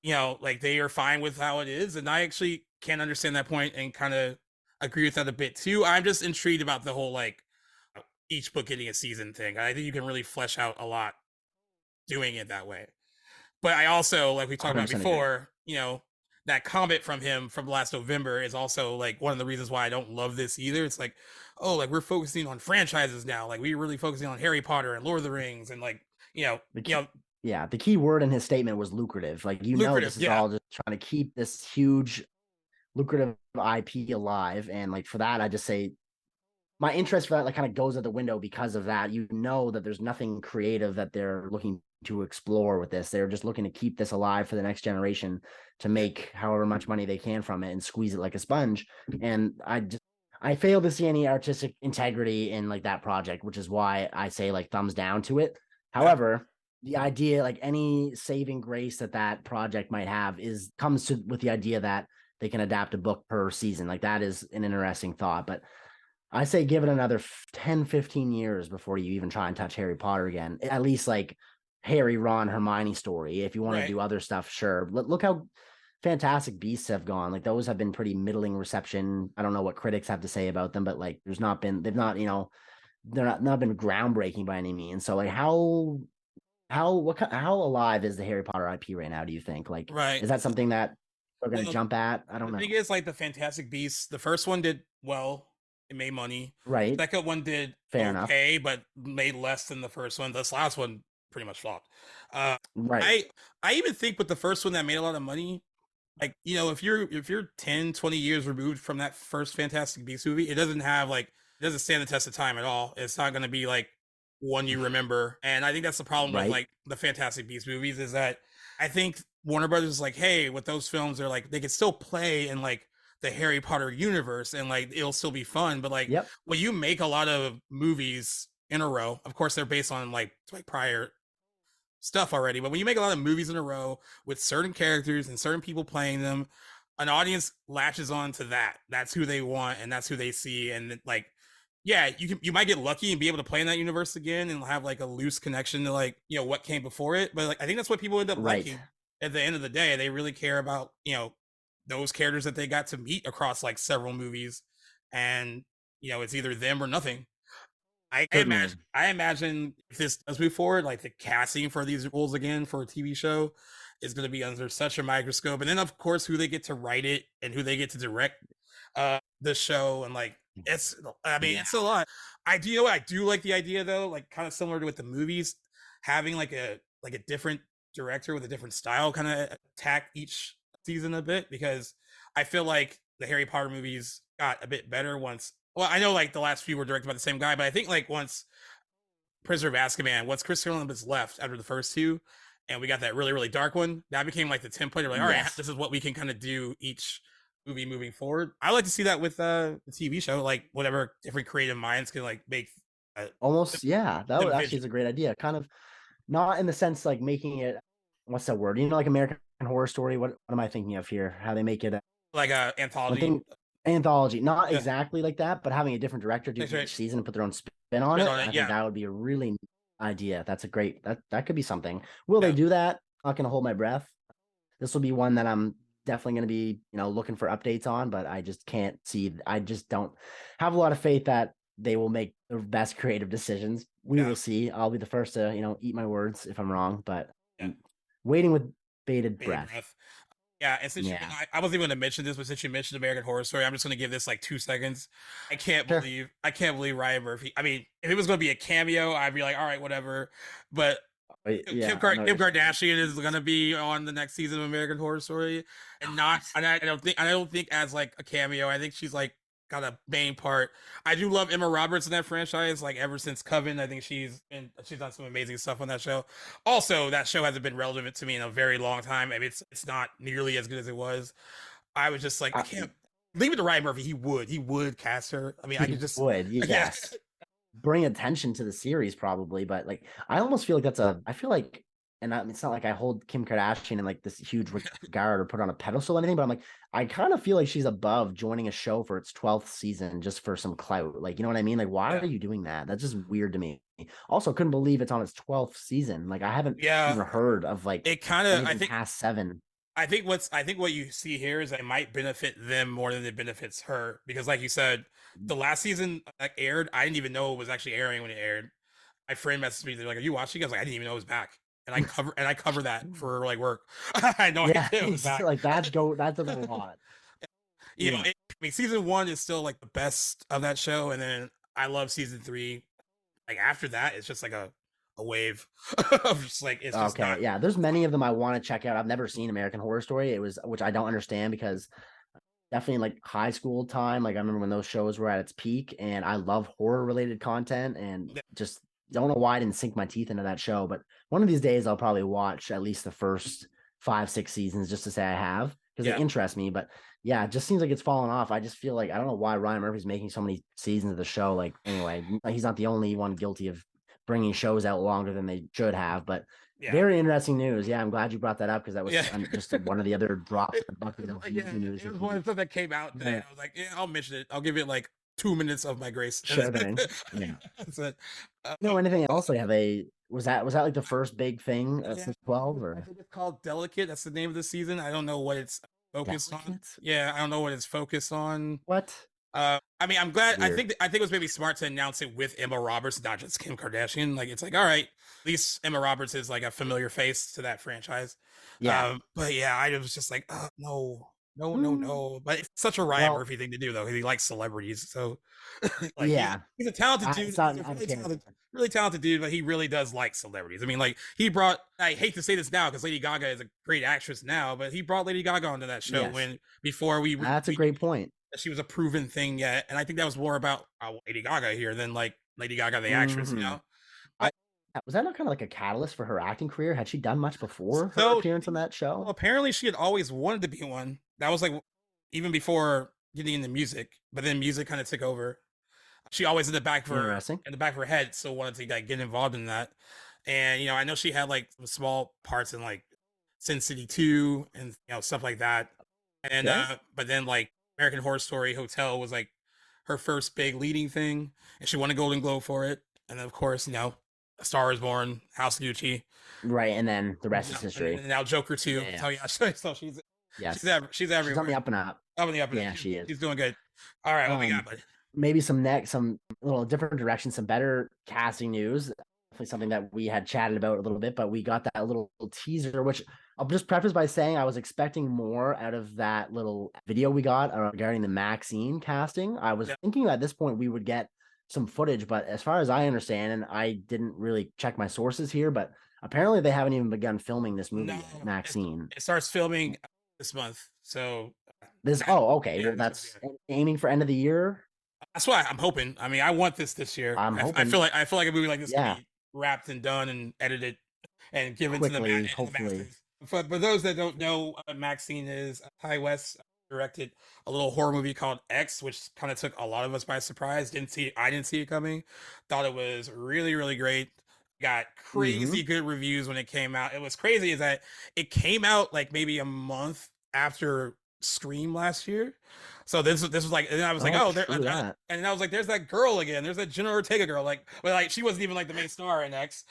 You know, like they are fine with how it is. And I actually can understand that point and kind of agree with that a bit too. I'm just intrigued about the whole like each book getting a season thing. I think you can really flesh out a lot doing it that way. But I also, like we talked about before, you know, that comment from him from last November is also like one of the reasons why I don't love this either. It's like, oh, like we're focusing on franchises now. Like we're really focusing on Harry Potter and Lord of the Rings, and like, yeah, the key word in his statement was lucrative. Like, this is all just trying to keep this huge lucrative IP alive. And like for that, I just say my interest for that like kind of goes out the window because of that. That there's nothing creative that they're looking to explore with this. They're just looking to keep this alive for the next generation to make however much money they can from it and squeeze it like a sponge. And I fail to see any artistic integrity in like that project, which is why I say like thumbs down to it. However, the idea, like any saving grace that project might have comes with the idea that they can adapt a book per season. Like that is an interesting thought, but I say give it another 10, 15 years before you even try and touch Harry Potter again. At least like Harry, Ron, Hermione story. If you want to do other stuff, sure. Look how Fantastic Beasts have gone. Like those have been pretty middling reception. I don't know what critics have to say about them, but like they've not been groundbreaking by any means. So like how alive is the Harry Potter IP right now, do you think? Like is that something that we're going to jump at? I don't know. The thing is, like the Fantastic Beasts, the first one did well. It made money. Right. The second one did fair enough, but made less than the first one. This last one pretty much flopped. Right. I even think with the first one that made a lot of money, like, you know, if you're 10, 20 years removed from that first Fantastic Beasts movie, it doesn't stand the test of time at all. It's not going to be like one you remember. And I think that's the problem with like the Fantastic Beasts movies, is that I think Warner Brothers is like, hey, with those films, they're like, they can still play in like the Harry Potter universe and like it'll still be fun. But like when you make a lot of movies in a row, of course they're based on like prior stuff already, but when you make a lot of movies in a row with certain characters and certain people playing them, an audience latches on to that. That's who they want and that's who they see. And like, yeah, you might get lucky and be able to play in that universe again and have like a loose connection to like, you know, what came before it. But like I think that's what people end up liking at the end of the day. They really care about, you know, those characters that they got to meet across like several movies, and you know, it's either them or nothing. I imagine if this does move forward, like the casting for these roles again for a TV show is going to be under such a microscope, and then of course who they get to write it and who they get to direct the show, and like it's a lot. I do like the idea though, like kind of similar to with the movies, having like a different director with a different style kind of attack each season a bit, because I feel like the Harry Potter movies got a bit better once. Well, I know like the last few were directed by the same guy, but I think like once Prisoner of Azkaban, once Chris Columbus left after the first two, and we got that really, really dark one, that became like the template of like, all right, this is what we can kind of do each movie moving forward. I like to see that with the TV show, like whatever different creative minds can like make almost, yeah, that would actually vision. is a great idea. Kind of not in the sense like making it, what's that word? Like American Horror Story. What am I thinking of here? How they make it like a anthology. Anthology, not exactly like that, but having a different director do each season and put their own spin on it. I think that would be a really neat idea. That's a great that could be something. Will they do that? Not gonna hold my breath. This will be one that I'm definitely going to be, looking for updates on, but I just can't see. I just don't have a lot of faith that they will make the best creative decisions. We will see. I'll be the first to, eat my words if I'm wrong, but I'm waiting with bated breath. Yeah, and since I wasn't even going to mention this, but since you mentioned American Horror Story, I'm just going to give this like 2 seconds. I can't believe Ryan Murphy. I mean, if it was going to be a cameo, I'd be like, all right, whatever. But Kim Kardashian is going to be on the next season of American Horror Story, and I don't think as like a cameo. I think she's like got a main part. I do love Emma Roberts in that franchise. Like ever since Coven, I think she's done some amazing stuff on that show. Also, that show hasn't been relevant to me in a very long time. I mean, it's not nearly as good as it was. I was just like, I can't leave it to Ryan Murphy. He would cast her. I mean, I could just yes. Bring attention to the series probably, but like I almost feel like I feel like, and it's not like I hold Kim Kardashian in like this huge regard or put on a pedestal or anything, but I'm like, I kind of feel like she's above joining a show for its 12th season just for some clout. Like, you know what I mean? Like, why are you doing that? That's just weird to me. Also, couldn't believe it's on its 12th season. Like, I haven't even heard of like it kind of, I think past 7. I think what you see here is that it might benefit them more than it benefits her, because like you said, the last season that aired, I didn't even know it was actually airing when it aired. My friend messaged me, they're like, "Are you watching?" I was like, "I didn't even know it was back," and I cover that for like work. I had no idea it was back. Like that's a lot. I mean, season 1 is still like the best of that show, and then I love season 3. Like after that, it's just like a wave of just like it's just okay. Yeah, there's many of them I want to check out. I've never seen American Horror Story. Which I don't understand because definitely like high school time. Like I remember when those shows were at its peak, and I love horror related content, and just don't know why I didn't sink my teeth into that show. But one of these days I'll probably watch at least the first 5-6 seasons just to say I have, because they interest me. But yeah, it just seems like it's fallen off. I just feel like I don't know why Ryan Murphy's making so many seasons of the show. Like anyway, he's not the only one guilty of bringing shows out longer than they should have, but very interesting news. Yeah, I'm glad you brought that up because that was just one of the other drops. News. It was one of the stuff that came out today. I was like, I'll mention it. I'll give it like 2 minutes of my grace. Sure thing. Yeah. Anything else? Was that like the first big thing since 12? Or I think it's called Delicate. That's the name of the season. I don't know what it's focused on. Yeah, I don't know what it's focused on. What? I mean, I'm glad. Weird. I think it was maybe smart to announce it with Emma Roberts, not just Kim Kardashian. Like, it's like, all right, at least Emma Roberts is like a familiar face to that franchise. Yeah. But yeah, I was just like, no. But it's such a Ryan Murphy thing to do, though, because he likes celebrities. So, like, he's a talented dude. He's a really talented dude, but he really does like celebrities. I mean, like, he brought. I hate to say this now because Lady Gaga is a great actress now, but he brought Lady Gaga onto that show before we. That's a great point. She was a proven thing yet, and I think that was more about Lady Gaga here than like Lady Gaga the actress. You know, was that not kind of like a catalyst for her acting career? Had she done much before her appearance on that show? Well, apparently she had always wanted to be one. That was like even before getting into music, but then music kind of took over. She always in the back of her head still wanted to like get involved in that. And I know she had like some small parts in like Sin City 2 and stuff like that. And but then like American Horror Story Hotel was like her first big leading thing, and she won a Golden Globe for it. And then of course, A Star Is Born, House of Gucci, right? And then the rest is history. And now Joker 2. So she's everywhere. She's on the up and up. Yeah, she is. She's doing good. All right, what we got, buddy? Maybe some little different direction, some better casting news. Definitely something that we had chatted about a little bit, but we got that little teaser, which I'll just preface by saying I was expecting more out of that little video we got regarding the Maxine casting. I was thinking at this point we would get some footage, but as far as I understand, and I didn't really check my sources here, but apparently they haven't even begun filming this movie yet, Maxine. It starts filming this month. So okay. Yeah, that's aiming for end of the year. That's why I'm hoping. I mean, I want this year. I'm hoping. I feel like a movie like this can be wrapped and done and edited and given quickly, to the hopefully. For those that don't know what Maxine is, Ty West directed a little horror movie called X, which kind of took a lot of us by surprise. I didn't see it coming. Thought it was really, really great. Got crazy good reviews when it came out. It was crazy is that it came out like maybe a month after Scream last year. So this was like, and I was like, and I was like, there's that girl again. There's that Jenna Ortega girl. Like she wasn't even like the main star in X.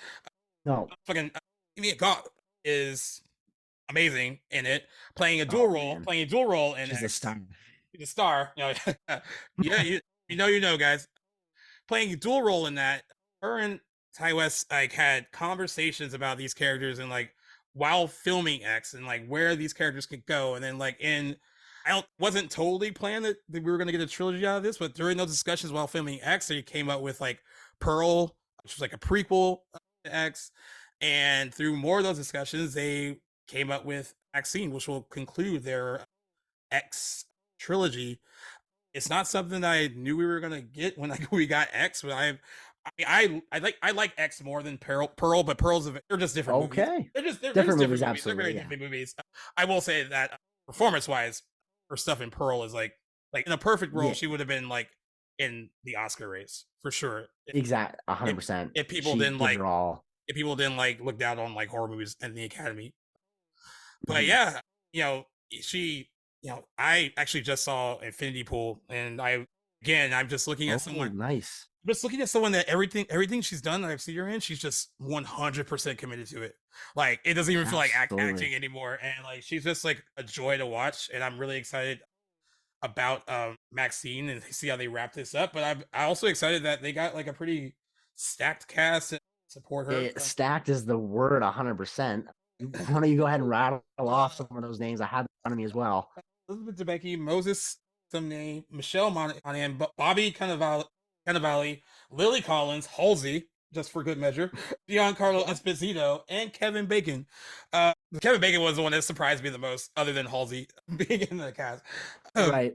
No, fucking Amy Goth is amazing in it, playing a dual role, in she's X. a star. She's a star. You know, guys, playing a dual role in that. Her and Ty West like had conversations about these characters and like while filming X and like where these characters could go, and then like wasn't totally planned that we were going to get a trilogy out of this, but during those discussions while filming X, they came up with like Pearl, which was like a prequel to X, and through more of those discussions, they came up with Maxine, which will conclude their X trilogy. It's not something that I knew we were gonna get when like we got X, but I like X more than Pearl, but they're just different movies. They're different movies. They're very different movies. I will say that performance wise, her stuff in Pearl is like in a perfect world, she would have been like in the Oscar race for sure. Exactly, 100%. If people didn't look down on like horror movies and the Academy. But yeah, I actually just saw Infinity Pool, and I'm just looking at someone nice. I'm just looking at someone that everything she's done that I've seen her in, she's just 100% committed to it. Like it doesn't even feel like acting anymore, and like she's just like a joy to watch. And I'm really excited about Maxine and see how they wrap this up. But I'm also excited that they got like a pretty stacked cast and support her. Stacked is the word, 100%. Why don't you go ahead and rattle off some of those names? I have in front of me as well. Elizabeth Debicki, Moses Sumney, Michelle Monaghan, Bobby Cannavale, Lily Collins, Halsey, just for good measure, Giancarlo Esposito, and Kevin Bacon. Kevin Bacon was the one that surprised me the most, other than Halsey being in the cast. Right.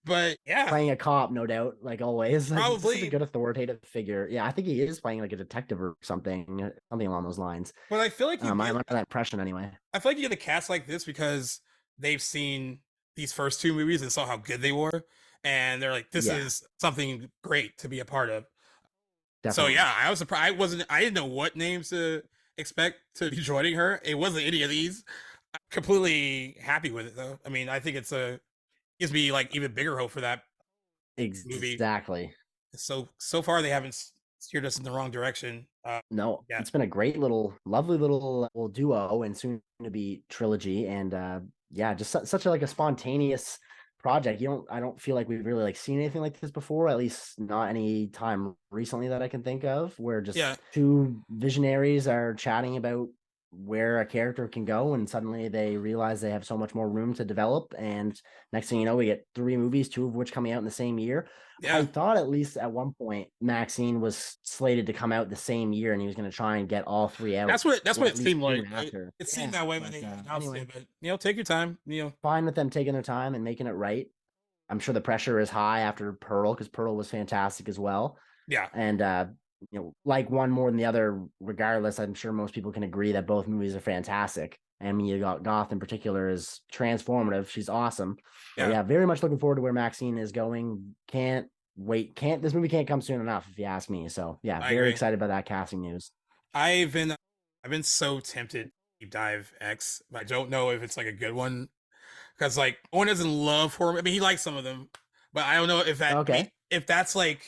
But yeah, playing a cop, no doubt, like always. Probably such a good authoritative figure. Yeah, I think he is playing like a detective or something along those lines. But I feel like I'm under that impression anyway. I feel like you get a cast like this because they've seen these first two movies and saw how good they were, and they're like, this is something great to be a part of. Definitely. So yeah, I was surprised. I didn't know what names to expect to be joining her. It wasn't any of these. I'm completely happy with it though. I mean, I think gives me like even bigger hope for that movie. Exactly. So far they haven't steered us in the wrong direction. No, it's been a great lovely little duo and soon to be trilogy. And just such a spontaneous project. I don't feel like we've really like seen anything like this before, at least not any time recently that I can think of, where just two visionaries are chatting about where a character can go, and suddenly they realize they have so much more room to develop, and next thing you know, we get 3 movies, 2 of which coming out in the same year. I thought at least at one point Maxine was slated to come out the same year, and he was going to try and get all 3 out. That's what it seemed like. It seemed that way when they announced it, but take your time. Fine with them taking their time and making it right. I'm sure the pressure is high after Pearl, because Pearl was fantastic as well. Yeah, and like one more than the other, regardless, I'm sure most people can agree that both movies are fantastic. I mean, you got Goth in particular is transformative. She's awesome. Yeah, very much looking forward to where Maxine is going. Can't wait. This movie can't come soon enough, if you ask me. So yeah, very excited about that casting news. I've been so tempted to deep dive X, but I don't know if it's like a good one, because like Owen doesn't love horror. I mean, he likes some of them, but I don't know if if that's like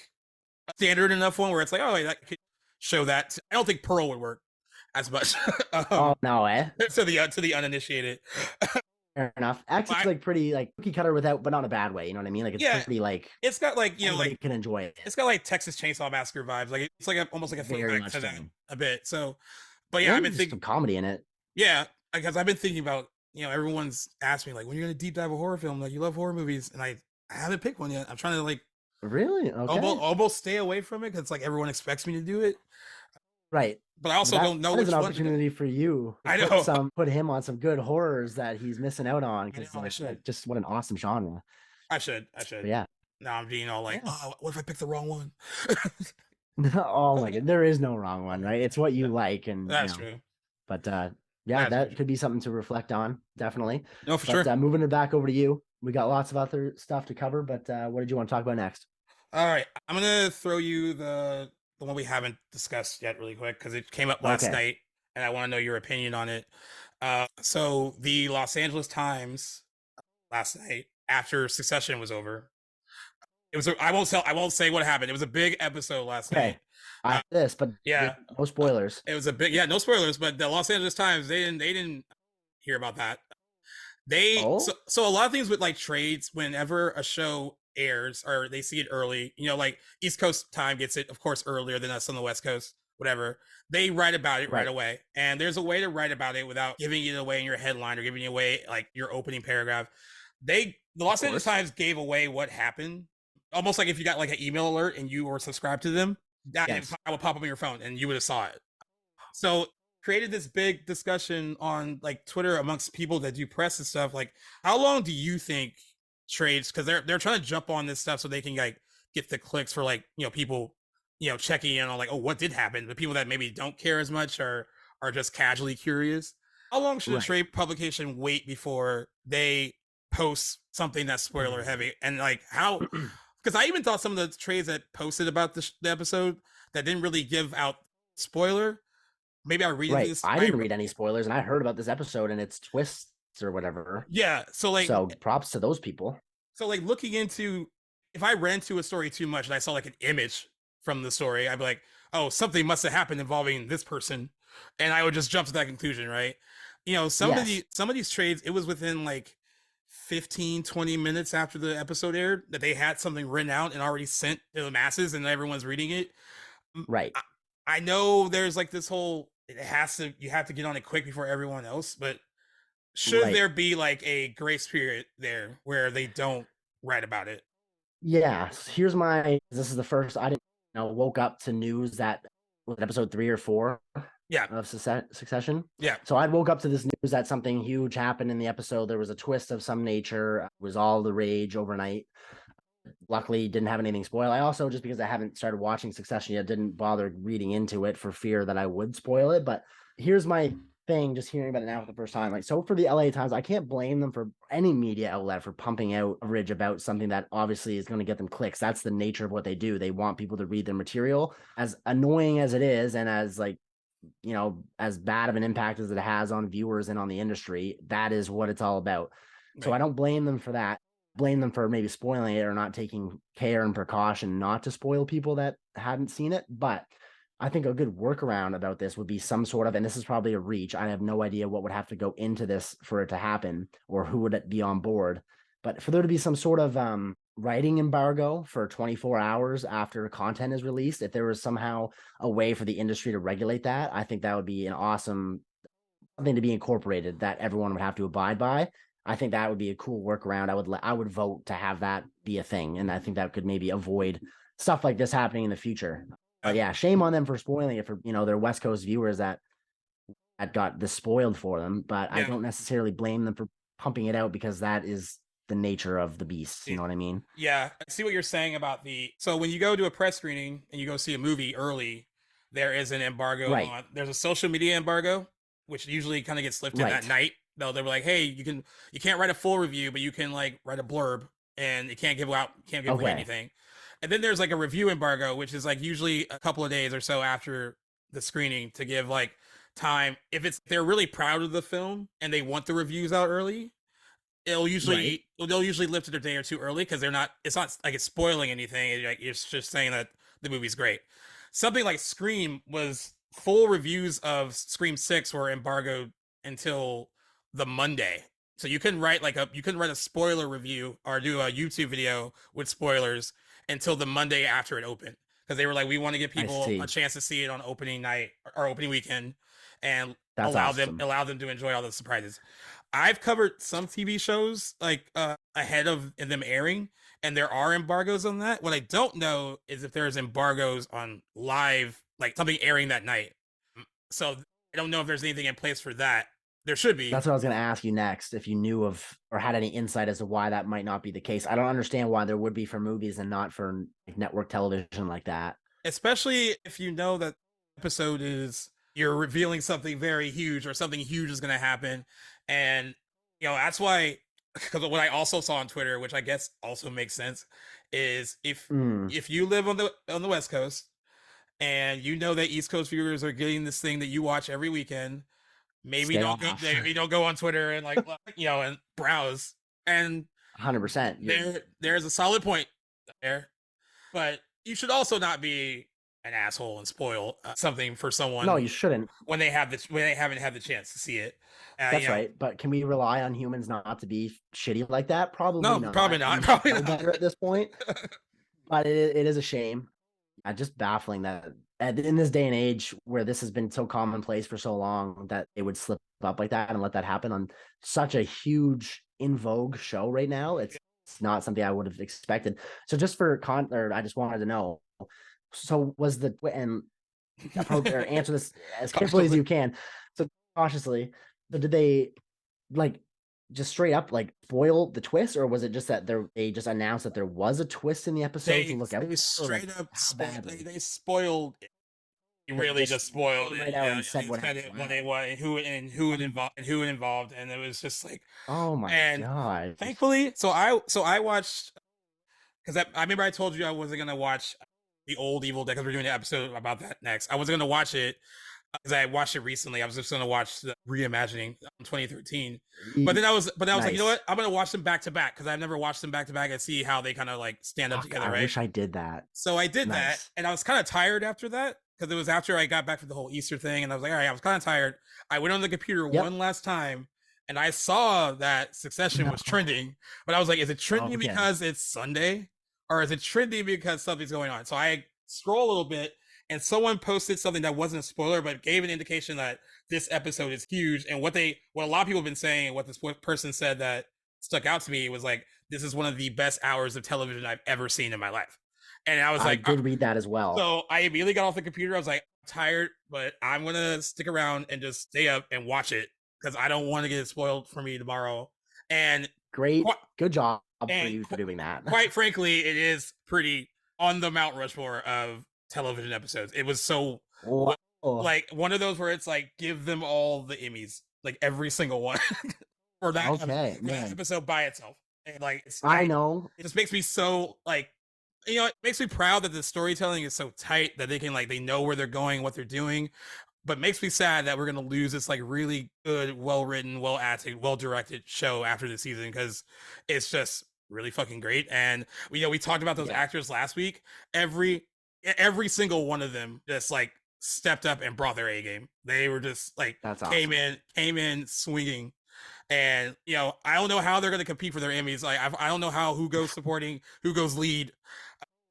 standard enough one where it's like, oh, that could show that. I don't think Pearl would work as much. Oh no, to the uninitiated. Fair enough. X is like pretty like cookie cutter but not in a bad way. You know what I mean? Like it's pretty like, it's got like like can enjoy it. It's got like Texas Chainsaw Massacre vibes. Like it's like almost like a throwback to that a bit. So, but I've been thinking some comedy in it. Yeah, because I've been thinking about everyone's asked me like, when you're gonna deep dive a horror film, like you love horror movies, and I haven't picked one yet. I'm trying to like. Really? Okay. Almost stay away from it because like everyone expects me to do it. Right. But I also don't know which one. That is an opportunity for you. I know. Put him on some good horrors that he's missing out on, because just what an awesome genre. I should. But yeah. Now I'm being all like, oh, what if I pick the wrong one? Oh my god, there is no wrong one, right? It's what you like, and that's true. But that could be something to reflect on, definitely. No, for sure. Moving it back over to you. We got lots of other stuff to cover, but what did you want to talk about next? All right, I'm gonna throw you the one we haven't discussed yet, really quick, because it came up last Okay. night, and I want to know your opinion on it. So the Los Angeles Times last night, after Succession was over, it was. I won't say what happened. It was a big episode last night. Okay. I have this, but Yeah, no spoilers. it was a big. Yeah, no spoilers, but the Los Angeles Times they didn't hear about that. Oh, So a lot of things with like trades, whenever a show airs or they see it early, like East Coast time gets it, of course, earlier than us on the West Coast, whatever. They write about it right right. away. And there's a way to write about it without giving it away in your headline or giving it away like your opening paragraph. The Of Los Angeles course. Times gave away what happened. Almost like if you got like an email alert and you were subscribed to them, that Yes. would pop up on your phone and you would have saw it. So created this big discussion on like Twitter amongst people that do press and stuff. Like, how long do you think trades? Because they're trying to jump on this stuff so they can like get the clicks for like people checking in on like, oh, what did happen? The people that maybe don't care as much or are just casually curious. How long should a Right. trade publication wait before they post something that's spoiler heavy? And like how? Because I even thought some of the trades that posted about the episode that didn't really give out spoiler. Maybe I'm reading Right. this. I didn't read any spoilers, and I heard about this episode and its twists or whatever. Yeah. So props to those people. So like looking into, if I ran to a story too much and I saw like an image from the story, I'd be like, oh, something must have happened involving this person, and I would just jump to that conclusion, right? Yes. Some of these trades, it was within like 15, 20 minutes after the episode aired that they had something written out and already sent to the masses and everyone's reading it. Right. I know there's like this whole you have to get on it quick before everyone else, but should Right. there be like a grace period there where they don't write about it? Yeah. This is the first I didn't woke up to news that was episode 3 or 4 Yeah. of Succession. Yeah. So I woke up to this news that something huge happened in the episode. There was a twist of some nature. It was all the rage overnight. Luckily, didn't have anything spoil. I also, just because I haven't started watching Succession yet, didn't bother reading into it for fear that I would spoil it. But here's my thing, just hearing about it now for the first time. Like, so for the LA Times, I can't blame them for any media outlet for pumping out coverage about something that obviously is going to get them clicks. That's the nature of what they do. They want people to read their material. As annoying as it is, and as like, as bad of an impact as it has on viewers and on the industry, that is what it's all about. Right. So I don't blame them for that. Blame them for maybe spoiling it or not taking care and precaution not to spoil people that hadn't seen it. But I think a good workaround about this would be some sort of, and this is probably a reach, I have no idea what would have to go into this for it to happen or who would be on board, but for there to be some sort of writing embargo for 24 hours after content is released, if there was somehow a way for the industry to regulate that, I think that would be an awesome thing to be incorporated that everyone would have to abide by. I think that would be a cool workaround. I would vote to have that be a thing, and I think that could maybe avoid stuff like this happening in the future. But yeah, shame on them for spoiling it for their West Coast viewers that got this spoiled for them. But I don't necessarily blame them for pumping it out because that is the nature of the beast. You know what I mean? Yeah, I see what you're saying about so when you go to a press screening and you go see a movie early, there is an embargo on. There's a social media embargo, which usually kind of gets lifted that night. They were like, hey, you can't write a full review, but you can like write a blurb, and you can't give away anything. And then there's like a review embargo, which is like usually a couple of days or so after the screening to give like time. If they're really proud of the film and they want the reviews out early, they'll usually lift it a day or two early because it's not like it's spoiling anything. It's just saying that the movie's great. Something like Scream was full reviews of Scream 6 were embargoed until the Monday. So you couldn't write a spoiler review or do a YouTube video with spoilers until the Monday after it opened. Because they were like, we want to give people a chance to see it on opening night or opening weekend and allow them to enjoy all the surprises. I've covered some TV shows like ahead of them airing, and there are embargoes on that. What I don't know is if there's embargoes on live, like something airing that night. So I don't know if there's anything in place for that. There should be. That's what I was going to ask you next, if you knew of or had any insight as to why that might not be the case. I don't understand why there would be for movies and not for network television like that. Especially if you know that episode you're revealing something very huge or something huge is going to happen. And, that's why because what I also saw on Twitter, which I guess also makes sense, is Mm, if you live on the West Coast and you know that East Coast viewers are getting this thing that you watch every weekend, stay off. maybe don't go on Twitter and like and browse. And 100%. there's a solid point there, but you should also not be an asshole and spoil something for someone No, you shouldn't. when they haven't had the chance to see it. That's right. But can we rely on humans not to be shitty like that? Probably No, not. probably not. We Probably know not. better at this point. But it is a shame. Just baffling that in this day and age where this has been so commonplace for so long that it would slip up like that and let that happen on such a huge in vogue show right now. It's not something I would have expected. So just for I just wanted to know. So was the and or answer this as carefully as you can. So cautiously. So did they like just straight up like spoil the twist, or was it just that they just announced that there was a twist in the episode to look out? They straight like, up they spoiled it. He really just spoiled it. Right out and said what when it was who it involved, and it was just like, oh my god. Thankfully, so I watched, because I remember I told you I wasn't gonna watch the old Evil Dead because we're doing an episode about that next. I wasn't gonna watch it because I watched it recently. I was just gonna watch the reimagining 2013, but then I was like, you know what? I'm gonna watch them back to back because I've never watched them back to back and see how they kind of like stand up together. I wish I did that. So I did that, and I was kind of tired after that because it was after I got back from the whole Easter thing, and I was like, all right, I was kind of tired. I went on the computer one last time, and I saw that Succession was trending, but I was like, is it trending because it's Sunday, or is it trending because something's going on? So I scroll a little bit, and someone posted something that wasn't a spoiler, but gave an indication that this episode is huge. And what a lot of people have been saying, what this person said that stuck out to me was like, this is one of the best hours of television I've ever seen in my life. And I was like, I did read that as well. So I immediately got off the computer. I was like, I'm tired, but I'm going to stick around and just stay up and watch it because I don't want to get it spoiled for me tomorrow. And good job for you for doing that. Quite frankly, it is pretty on the Mount Rushmore of television episodes. It was so like one of those where it's like, give them all the Emmys, like every single one for that, that episode by itself. And like, I know it just makes me so like, it makes me proud that the storytelling is so tight that they know where they're going, what they're doing, but makes me sad that we're going to lose this like really good, well-written, well-acted, well-directed show after the season because it's just really fucking great. And we talked about those actors last week. Every single one of them just like stepped up and brought their A game. They were just like came in swinging. And I don't know how they're going to compete for their Emmys. Like I don't know who goes supporting, who goes lead.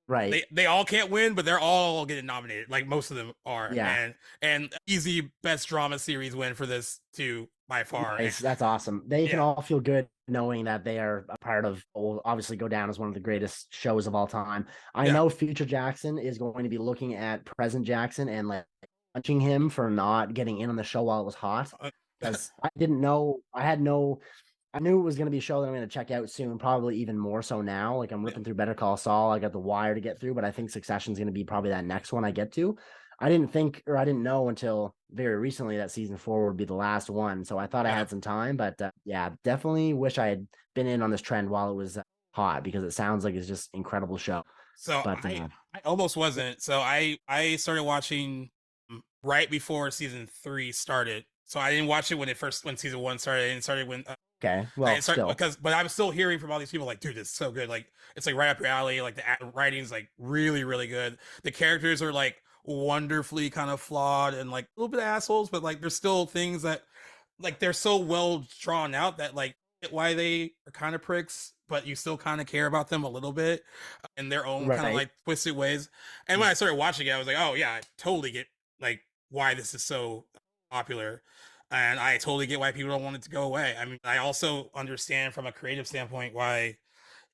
Right. They all can't win, but they're all getting nominated. Like most of them are. Yeah. And easy best drama series win for this too by far. Nice. That's awesome. They can all feel good knowing that they are a part of, will obviously go down as one of the greatest shows of all time. I know future Jackson is going to be looking at present Jackson and like punching him for not getting in on the show while it was hot. Because I didn't know, I knew it was going to be a show that I'm going to check out soon, probably even more so now. Like I'm ripping through Better Call Saul. I got The Wire to get through, but I think Succession is going to be probably that next one I get to. I didn't know until very recently that season 4 would be the last one. So I thought I had some time, but definitely wish I had been in on this trend while it was hot because it sounds like it's just incredible show. So but, I almost wasn't. So I started watching right before season 3 started. So I didn't watch it when season 1 started. I didn't start when okay, well, but I'm still hearing from all these people like, dude, it's so good. Like it's like right up your alley. Like the writing's like really, really good. The characters are like wonderfully kind of flawed and like a little bit of assholes, but like there's still things that like they're so well drawn out that like why they are kind of pricks, but you still kind of care about them a little bit in their own kind of like twisted ways. And when I started watching it, I was like, oh yeah, I totally get like why this is so popular. And I totally get why people don't want it to go away. I mean, I also understand from a creative standpoint why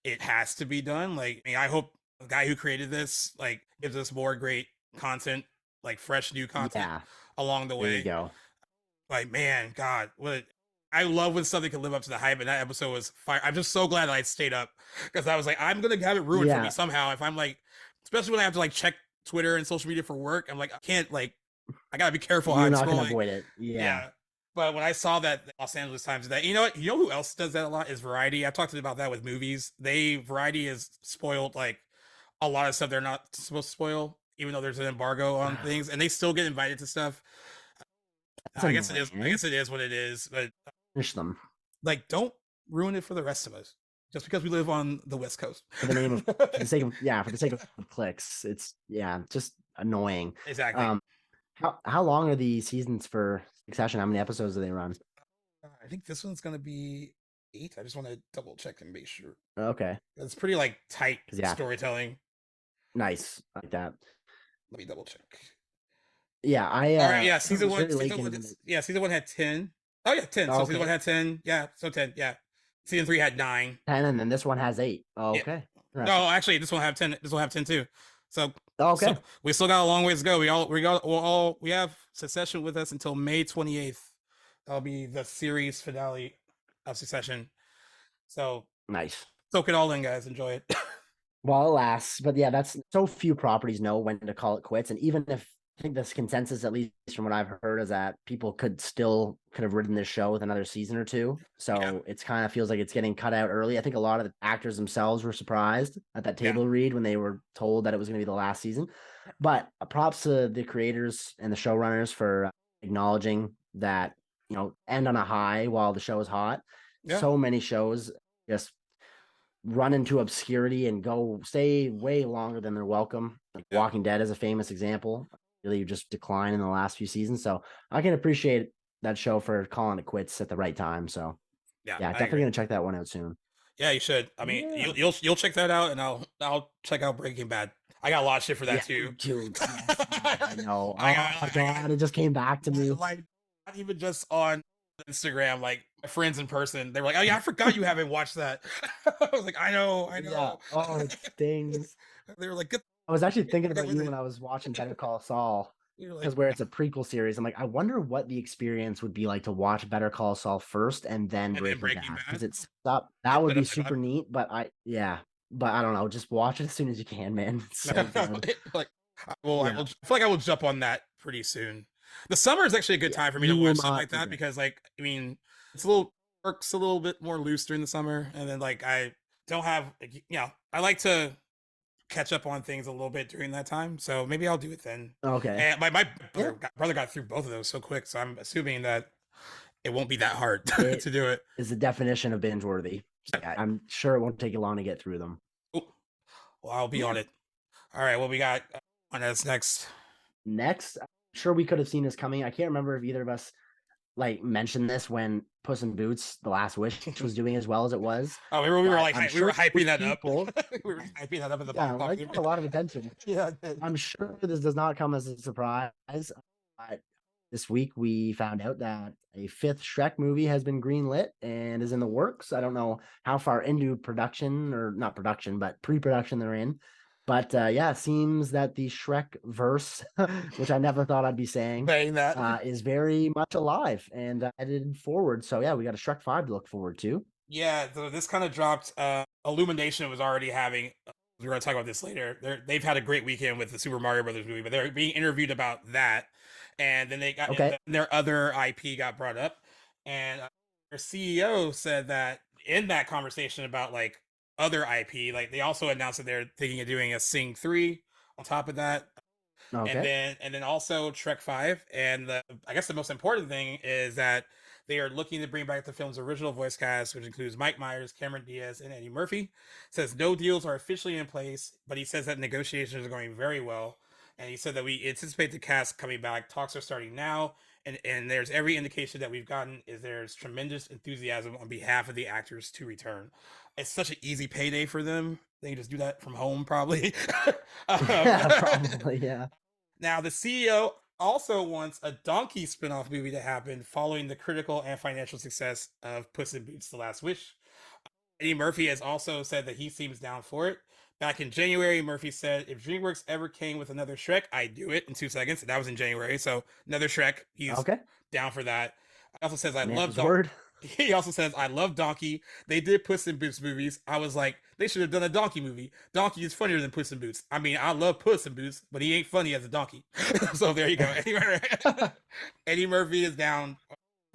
it has to be done. Like, I mean, I hope the guy who created this like gives us more great content, like fresh new content along the way. There you go. Like, man, God, I love when something can live up to the hype, and that episode was fire. I'm just so glad that I stayed up because I was like, I'm gonna have it ruined for me somehow if I'm like, especially when I have to like check Twitter and social media for work. I'm like, I can't like, I gotta be careful. You're not gonna avoid it. Yeah. But when I saw that Los Angeles Times did that, you know what? You know who else does that a lot is Variety. I talked about that with movies. Variety is spoiled like a lot of stuff they're not supposed to spoil, even though there's an embargo on things, and they still get invited to stuff. I guess it is. I guess it is what it is. But finish them. Like, don't ruin it for the rest of us. Just because we live on the West Coast. For the name of, for the sake of clicks, it's just annoying. Exactly. How long are the seasons for Succession? How many episodes do they run? I think this one's gonna be 8. I just want to double check and make sure. Okay. It's pretty like tight storytelling. Nice, like that. Let me double check. Yeah, all right, yeah, season 1. Season 1 had 10. Oh yeah, 10. So season 1 had 10. Yeah, so 10. Yeah. Season 3 had 9. 10, and then this one has 8. Oh, okay. Yeah. No, actually, this one have 10. This will have 10 too. So okay, so we still got a long ways to go. We have Succession with us until May 28th. That'll be the series finale of Succession. So nice. Soak it all in, guys. Enjoy it. Well, alas, but yeah, that's so few properties know when to call it quits, and even if I think this consensus, at least from what I've heard, is that people could have ridden this show with another season or 2. So it's kind of feels like it's getting cut out early. I think a lot of the actors themselves were surprised at that table read when they were told that it was going to be the last season. But props to the creators and the showrunners for acknowledging that, end on a high while the show is hot. Yeah. So many shows just run into obscurity and stay way longer than they're welcome. Like Walking Dead is a famous example. Really just decline in the last few seasons. So I can appreciate that show for calling it quits at the right time. So yeah, definitely gonna check that one out soon. Yeah, you should. I mean, you'll check that out, and I'll check out Breaking Bad. I got a lot of shit for that too. Dude, I know. God, it just came back to me. Like, not even just on Instagram, like my friends in person, they were like, "Oh yeah, I forgot you haven't watched that." I was like, "I know." Yeah. Oh, it stings. They were like, "Good." I was actually thinking about you when I was watching Better Call Saul, because where it's a prequel series. I'm like, I wonder what the experience would be like to watch Better Call Saul first and then Breaking Bad, because it's up. That would be super neat. But I don't know. Just watch it as soon as you can, man. So like, I feel like I will jump on that pretty soon. The summer is actually a good time for me to watch something like that because, like, I mean, works a little bit more loose during the summer, and then like I don't have, I like to catch up on things a little bit during that time, so maybe I'll do it then. Okay. And my brother got through both of those so quick, so I'm assuming that it won't be that hard to do it. Is the definition of binge worthy. So I'm sure it won't take you long to get through them. Well, I'll be on it. All right, what we got on us next? Next, I'm sure we could have seen this coming. I can't remember if either of us mentioned this when Puss in Boots: The Last Wish was doing as well as it was. Oh, we were hyping that up. We were hyping that up in the box. I got a lot of attention. Yeah, I'm sure this does not come as a surprise. But this week we found out that a 5th Shrek movie has been greenlit and is in the works. I don't know how far into production, or not production, but pre-production they're in. But it seems that the Shrek verse, which I never thought I'd be saying that, is very much alive and headed forward. So yeah, we got a Shrek 5 to look forward to. Yeah, so this kind of dropped. Illumination was already having. We're going to talk about this later. They've had a great weekend with the Super Mario Brothers movie, but they're being interviewed about that, and then they got their other IP got brought up, and their CEO said that in that conversation about like other IP, like they also announced that they're thinking of doing a Sing 3 on top of that. And then also Shrek 5. And I guess the most important thing is that they are looking to bring back the film's original voice cast, which includes Mike Myers, Cameron Diaz, and Eddie Murphy. Says no deals are officially in place, but he says that negotiations are going very well. And he said that we anticipate the cast coming back. Talks are starting now. And there's every indication that we've gotten is there's tremendous enthusiasm on behalf of the actors to return. It's such an easy payday for them. They can just do that from home, probably. Probably, yeah. Now, the CEO also wants a Donkey spinoff movie to happen following the critical and financial success of Puss in Boots: The Last Wish. Eddie Murphy has also said that he seems down for it. Back in January, Murphy said, "If DreamWorks ever came with another Shrek, I'd do it in 2 seconds." And that was in January. So another Shrek, he's down for that. He also says, He also says, "I love Donkey. They did Puss in Boots movies. I was like, they should have done a Donkey movie. Donkey is funnier than Puss in Boots. I mean, I love Puss in Boots, but he ain't funny as a donkey." So there you go. Eddie Murphy is down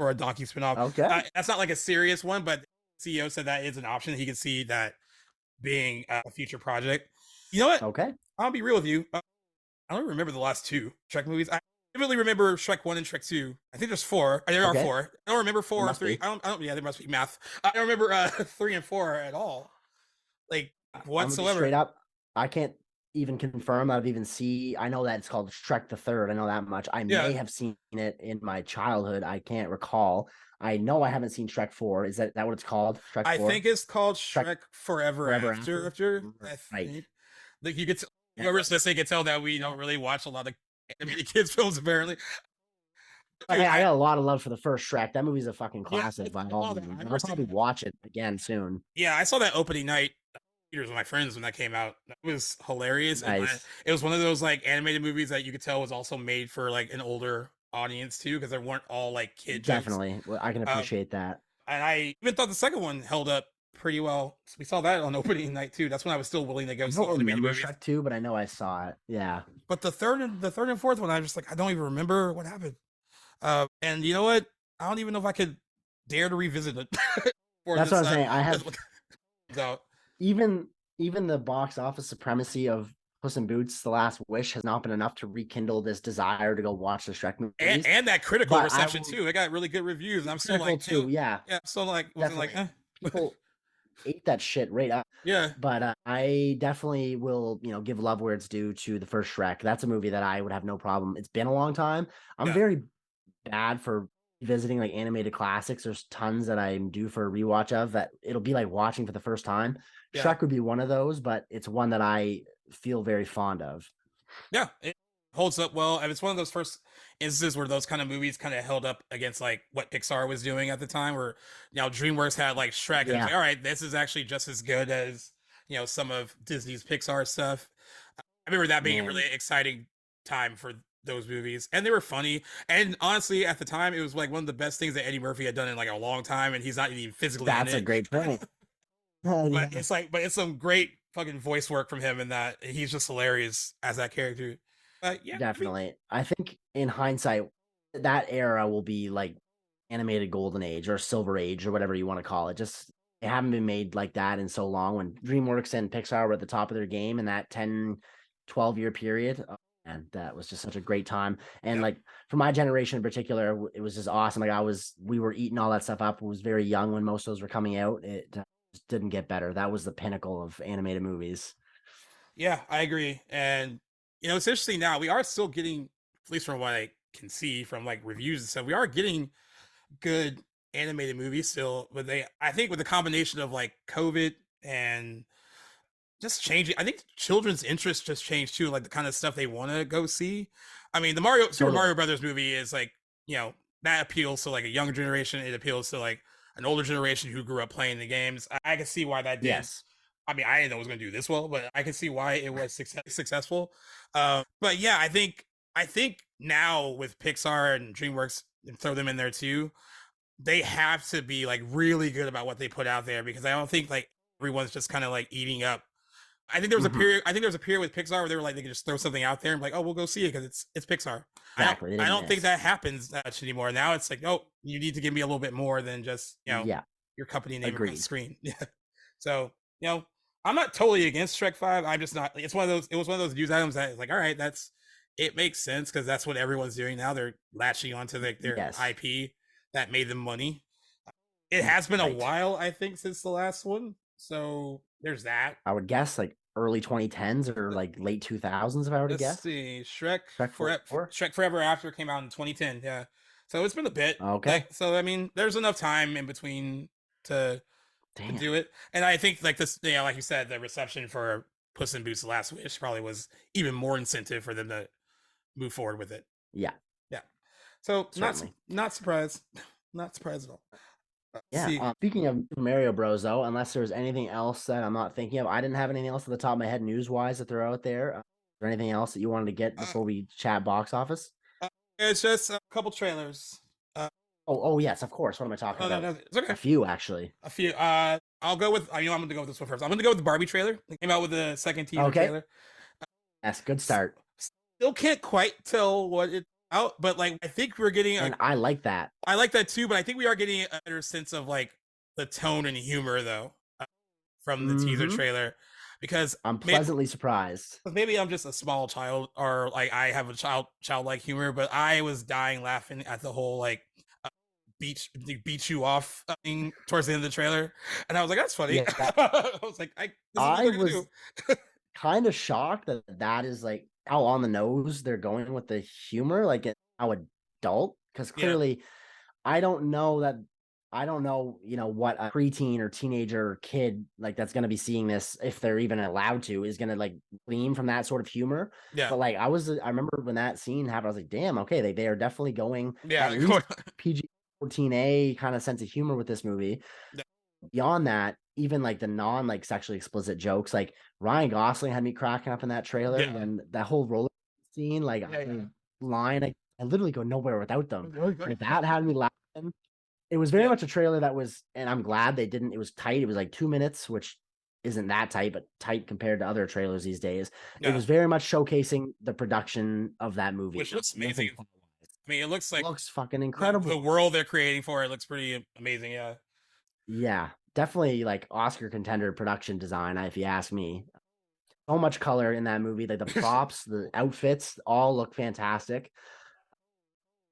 for a donkey spinoff. Okay. That's not like a serious one, but the CEO said that is an option. He can see that being a future project. You know what? Okay. I'll be real with you. I don't remember the last two Shrek movies. I vividly remember Shrek 1 and Shrek 2. I think there's four. There are four. I don't remember 4 or 3. I don't, yeah, there must be math. I don't remember 3 and 4 at all. Like, whatsoever. Straight up, I can't even confirm that I've even seen. I know that it's called Shrek the Third. I know that much. I may have seen it in my childhood. I can't recall. I know I haven't seen Shrek 4. Is that what it's called? Shrek 4? I think it's called Shrek Forever After. Right. Like you get whoever's listening can tell that we don't really watch a lot of animated kids films apparently. I got a lot of love for the first Shrek. That movie's a fucking classic. I'll probably watch it again soon. Yeah, I saw that opening night theaters with my friends when that came out. That was hilarious. Nice. It was one of those like animated movies that you could tell was also made for like an older audience too, because they weren't all like kid Definitely. jokes. Well, I can appreciate that. And I even thought the second one held up pretty well. So we saw that on opening night too. That's when I was still willing to go see animated movies. Shrek 2, but I know I saw it. Yeah. But the third and fourth one, I was just like, I don't even remember what happened. And you know what? I don't even know if I could dare to revisit it. That's what I'm saying. I have so even the box office supremacy of Puss in Boots: The Last Wish has not been enough to rekindle this desire to go watch the Shrek movies. And that critical reception too. It got really good reviews. And I'm still like, too, yeah. So like, wasn't like, people ate that shit right up. Yeah. But I definitely will, give love where it's due to the first Shrek. That's a movie that I would have no problem. It's been a long time. I'm very bad for visiting like animated classics. There's tons that I'm due for a rewatch of that it'll be like watching for the first time. Yeah. Shrek would be one of those, but it's one that I feel very fond of. Yeah, it holds up well. And it's one of those first instances where those kind of movies kind of held up against like what Pixar was doing at the time, where DreamWorks had like Shrek and it's like, all right, this is actually just as good as some of Disney's Pixar stuff. I remember that being a really exciting time for those movies, and they were funny. And honestly, at the time, it was like one of the best things that Eddie Murphy had done in like a long time, and he's not even physically. That's a great point. But it's some great fucking voice work from him, and that he's just hilarious as that character. Yeah, definitely. I think in hindsight, that era will be like animated golden age or silver age or whatever you want to call it. Just they haven't been made like that in so long. When DreamWorks and Pixar were at the top of their game in that 10-12 year period. And that was just such a great time. And like for my generation in particular, it was just awesome. Like we were eating all that stuff up. I was very young when most of those were coming out. It just didn't get better. That was the pinnacle of animated movies. Yeah, I agree. And it's interesting now. We are still getting, at least from what I can see from like reviews and stuff, we are getting good animated movies still. But I think with the combination of like COVID and just changing, I think children's interest just changed too, like the kind of stuff they want to go see. I mean, the Super Mario Brothers movie is like, that appeals to like a younger generation. It appeals to like an older generation who grew up playing the games. I can see why that did. Yes. I mean, I didn't know it was going to do this well, but I can see why it was successful. But yeah, I think now with Pixar and DreamWorks, and throw them in there too, they have to be like really good about what they put out there, because I don't think like everyone's just kind of like eating up. I think there was a period. I think there was a period with Pixar where they were like, they could just throw something out there and be like, oh, we'll go see it because it's Pixar. Exactly. I don't think that happens that much anymore. Now it's like, oh, you need to give me a little bit more than just your company name on the screen. Yeah. So I'm not totally against Shrek 5. I'm just not. It's one of those. It was one of those news items that is like, all right, it makes sense because that's what everyone's doing now. They're latching onto their IP that made them money. It has been a while, I think, since the last one. So there's that. I would guess like early 2010s or like late 2000s, if I were to guess. Let's see. Shrek Forever After came out in 2010. Yeah. So it's been a bit. Okay. So, I mean, there's enough time in between to do it. And I think like this, like you said, the reception for Puss in Boots: The Last Wish probably was even more incentive for them to move forward with it. Yeah. Yeah. So not surprised. Not surprised at all. Yeah. Speaking of Mario Bros, though, unless there's anything else that I'm not thinking of, I didn't have anything else at the top of my head news-wise to throw out there. Is there anything else that you wanted to get before we chat box office? It's just a couple trailers. Yes, of course. What am I talking about? No, it's okay. A few, actually. A few. I'll go with. I'm going to go with this one first. I'm going to go with the Barbie trailer. It came out with the second teaser trailer. Yes, good start. Still can't quite tell what it out, but like I think we're getting And I like that. I like that too, but I think we are getting a better sense of like the tone and humor though from the teaser Mm-hmm. trailer, because I'm pleasantly surprised. maybe I'm just a small child, or like I have a childlike humor, but I was dying laughing at the whole like beat you off thing towards the end of the trailer, and I was like, that's funny. Yeah, I was like, this is what I they're gonna was do. kind of shocked that that is like how on the nose they're going with the humor, like how adult, because Yeah, clearly I don't know that I don't know, what a preteen or teenager or kid like that's gonna be seeing this, if they're even allowed to, is gonna like glean from that sort of humor. yeah, But like I remember when that scene happened, I was like, damn, okay, they are definitely going at yeah. least PG-14A kind of sense of humor with this movie. Beyond that, even like the non like sexually explicit jokes, like Ryan Gosling had me cracking up in that trailer, Yeah. and that whole roller scene, like line, I literally go nowhere without them. And that had me laughing. It was very much a trailer that was, and I'm glad they didn't. It was tight. It was like 2 minutes, which isn't that tight, but tight compared to other trailers these days. It was very much showcasing the production of that movie, which looks amazing. I mean, it looks like looks fucking incredible. The world they're creating for it looks pretty amazing. Yeah. Yeah, definitely like Oscar contender production design, if you ask me. So much color in that movie. Like the props, the outfits all look fantastic.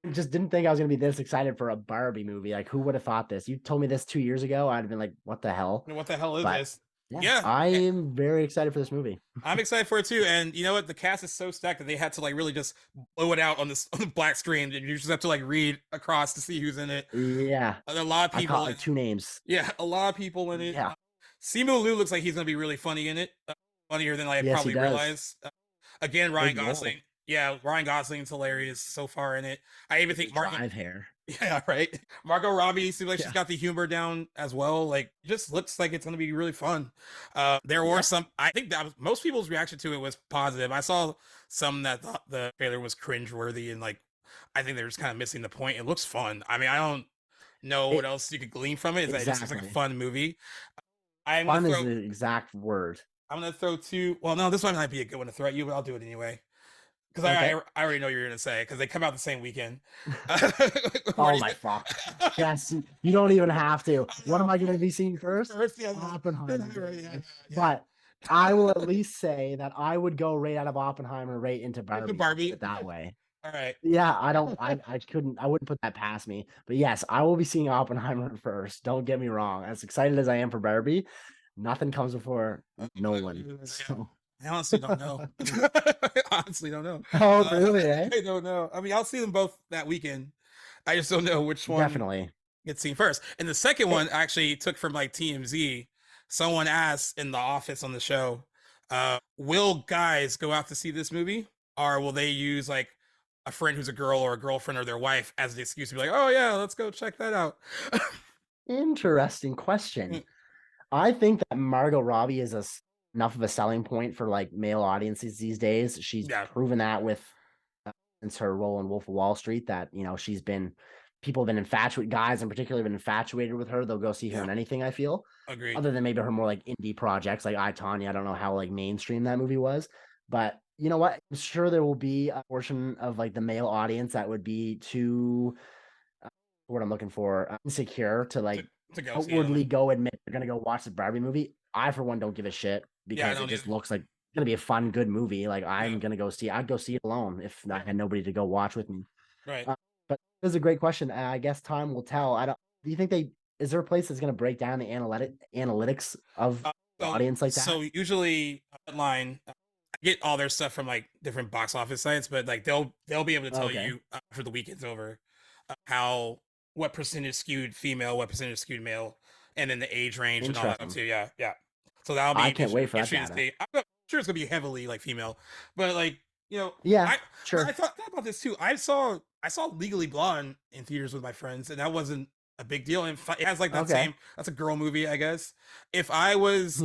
I just didn't think I was gonna be this excited for a Barbie movie. Like, who would have thought this? You told me this 2 years ago, I'd have been like, what the hell? What the hell is But this? yeah, I am very excited for this movie. I'm excited for it too. And you know what? The cast is so stacked that they had to like really just blow it out on this on the black screen, and you just have to like read across to see who's in it. Yeah, a lot of people. I caught like 2 names. Yeah, a lot of people in it. Yeah, Simu Liu looks like he's gonna be really funny in it. Funnier than I probably realized. Again, Ryan Gosling. Yeah, Ryan Gosling's hilarious so far in it. I even think drive hair. Yeah, right. Margot Robbie seems like she's got the humor down as well. Like, just looks like it's going to be really fun. There were some. I think that most people's reaction to it was positive. I saw some that thought the trailer was cringeworthy, and like, I think they're just kind of missing the point. It looks fun. I mean, I don't know what else you could glean from it. It's just like a fun movie. Fun is the exact word. I'm gonna throw two. Well, no, this one might be a good one to throw at you, but I'll do it anyway. Because I already know what you're going to say, because they come out the same weekend. Oh, my fuck. Yes, you don't even have to. What am I going to be seeing first? Oppenheimer. But I will at least say that I would go right out of Oppenheimer right into Barbie. That way. All right. Yeah, I wouldn't put that past me. But yes, I will be seeing Oppenheimer first. Don't get me wrong. As excited as I am for Barbie, nothing comes before Nolan. So. I honestly don't know. Honestly don't know. Oh, really? I don't know. I mean, I'll see them both that weekend. I just don't know which one definitely gets seen first. And the second one actually took from like TMZ. Someone asked in the office on the show, will guys go out to see this movie, or will they use like a friend who's a girl or a girlfriend or their wife as the excuse to be like, oh yeah, let's go check that out? Interesting question. I think that Margot Robbie is enough of a selling point for like male audiences these days. She's proven that with since her role in Wolf of Wall Street, that people have been infatuated, guys in particular have been infatuated with her. They'll go see her in anything, I feel. Agreed. Other than maybe her more like indie projects like I, Tonya. I don't know how like mainstream that movie was, but you know what? I'm sure there will be a portion of like the male audience that would be too what I'm looking for, insecure to like to outwardly go admit they're gonna go watch the Barbie movie. I for one don't give a shit, because it just looks like it's gonna be a fun, good movie. Like I'm gonna go see. I'd go see it alone if I had nobody to go watch with me. Right. But this is a great question. I guess time will tell. Do you think is there a place that's gonna break down the analytics of the audience like that? So usually Headline get all their stuff from like different box office sites, but like they'll be able to tell you after the weekend's over what percentage skewed female, what percentage skewed male, and then the age range and all that stuff too. Yeah. So that'll be. I can't wait for that. I'm sure it's gonna be heavily like female, but like sure. I thought about this too. I saw Legally Blonde in theaters with my friends, and that wasn't a big deal. And it has like that same. That's a girl movie, I guess. If I was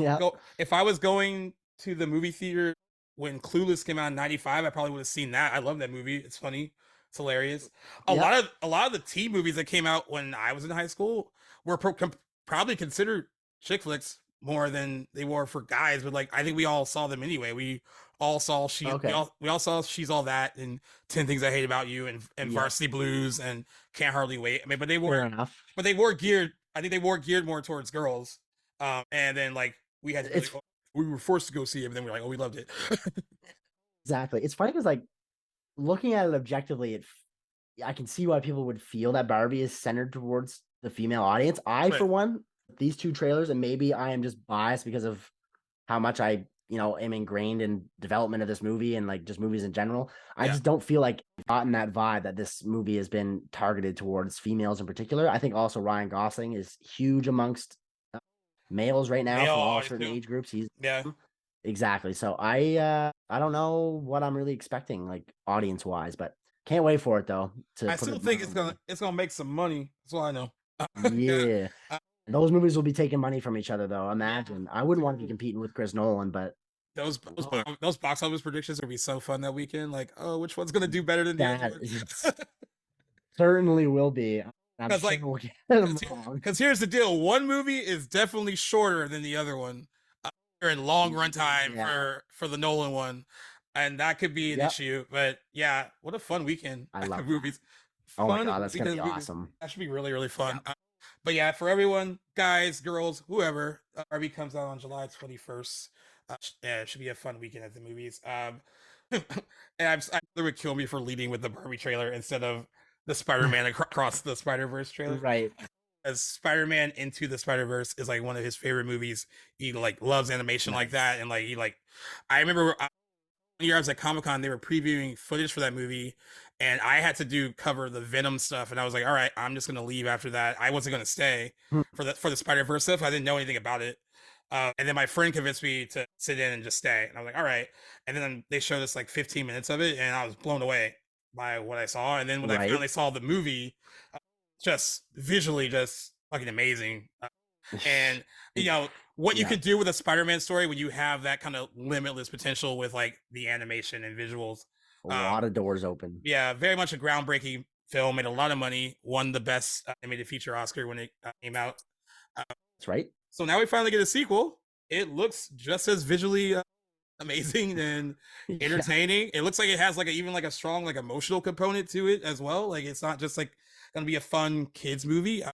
going to the movie theater when Clueless came out in '95, I probably would have seen that. I love that movie. It's funny. It's hilarious. A lot of the teen movies that came out when I was in high school were probably considered chick flicks more than they were for guys, but like I think we all saw them anyway. We all saw we all saw She's All That and 10 Things I Hate About You and Varsity Blues and Can't Hardly Wait. I mean, but they were Fair enough. But they were geared. I think they were geared more towards girls. And then like we had to like, we were forced to go see it, but then we were like, oh, we loved it. Exactly. It's funny because like looking at it objectively, I can see why people would feel that Barbie is centered towards the female audience. For one, these two trailers, and maybe I am just biased because of how much I, am ingrained in development of this movie and like just movies in general. I just don't feel like I've gotten that vibe that this movie has been targeted towards females in particular. I think also Ryan Gosling is huge amongst males right now from all certain age groups. He's exactly. So I don't know what I'm really expecting like audience wise, but can't wait for it though. I still think it's gonna make some money. That's all I know. Yeah. Those movies will be taking money from each other though. Imagine. I wouldn't want to be competing with Chris Nolan, but those box office predictions are gonna be so fun that weekend. Like, oh, which one's gonna do better than the other? Certainly will be. Because like, because here's the deal: one movie is definitely shorter than the other one in long run time for the Nolan one, and that could be an issue. But yeah, what a fun weekend! I love movies. Oh my god, that's gonna be awesome. That should be really, really fun. But yeah, for everyone, guys, girls, whoever, Barbie comes out on July 21st. It should be a fun weekend at the movies. And it would kill me for leading with the Barbie trailer instead of the Spider-Man Across the Spider-Verse trailer. Right. As Spider-Man Into the Spider-Verse is like one of his favorite movies. He like loves animation like that. And like, I remember one year I was at Comic-Con, they were previewing footage for that movie. And I had to cover the Venom stuff. And I was like, all right, I'm just going to leave after that. I wasn't going to stay for the Spider-Verse stuff. I didn't know anything about it. And then my friend convinced me to sit in and just stay. And I was like, all right. And then they showed us like 15 minutes of it. And I was blown away by what I saw. And then when I finally saw the movie, just visually just fucking amazing. And what you could do with a Spider-Man story when you have that kind of limitless potential with like the animation and visuals. A lot of doors open. Yeah, very much a groundbreaking film. Made a lot of money. Won the best animated feature Oscar when it came out. That's right. So now we finally get a sequel. It looks just as visually amazing and entertaining. It looks like it has like even like a strong like emotional component to it as well. Like it's not just like gonna be a fun kids movie. I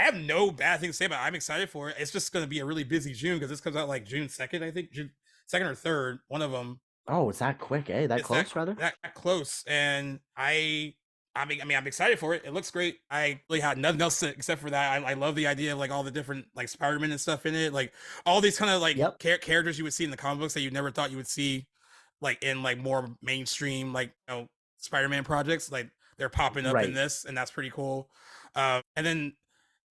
have no bad things to say about it. I'm excited for it. It's just gonna be a really busy June because this comes out like June 2nd, I think. June 2nd or 3rd, one of them. Oh, it's that quick, eh? That close, rather? That close. And I'm excited for it. It looks great. I really had nothing else except for that. I love the idea of like all the different like Spider-Man and stuff in it. Like all these kind of like characters you would see in the comic books that you never thought you would see like in like more mainstream like Spider-Man projects. Like they're popping up in this, and that's pretty cool. And then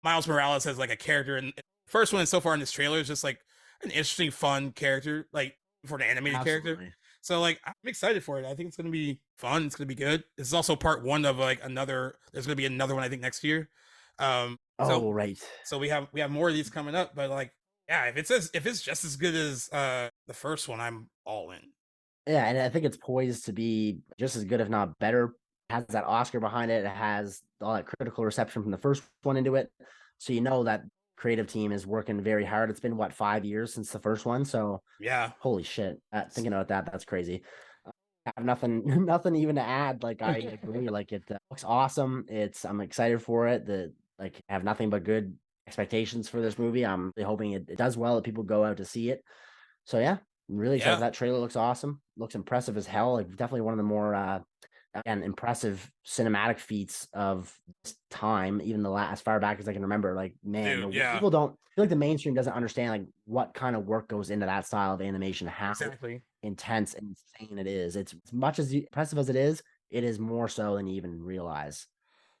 Miles Morales has like a character in the first one, and so far in this trailer is just like an interesting, fun character, like for an animated character. So like I'm excited for it. I think it's gonna be fun. It's gonna be good. This is also part one of like another. There's gonna be another one I think next year. Right. So we have more of these coming up. But like, yeah, if it's just as good as the first one, I'm all in. Yeah, and I think it's poised to be just as good, if not better. It has that Oscar behind it. It has all that critical reception from the first one into it. So that creative team is working very hard. It's been 5 years since the first one, so yeah, holy shit. Thinking about that's crazy. I have nothing even to add. Like I agree, like it looks awesome. I'm excited for it. I have nothing but good expectations for this movie. I'm really hoping it does well, that people go out to see it. So yeah, I'm really excited. That trailer looks awesome. Looks impressive as hell. Like definitely one of the more impressive cinematic feats of this time, even as far back as I can remember. Like, man, people don't feel like the mainstream doesn't understand like what kind of work goes into that style of animation, how intense and insane it is. It's as much as impressive as it is more so than you even realize.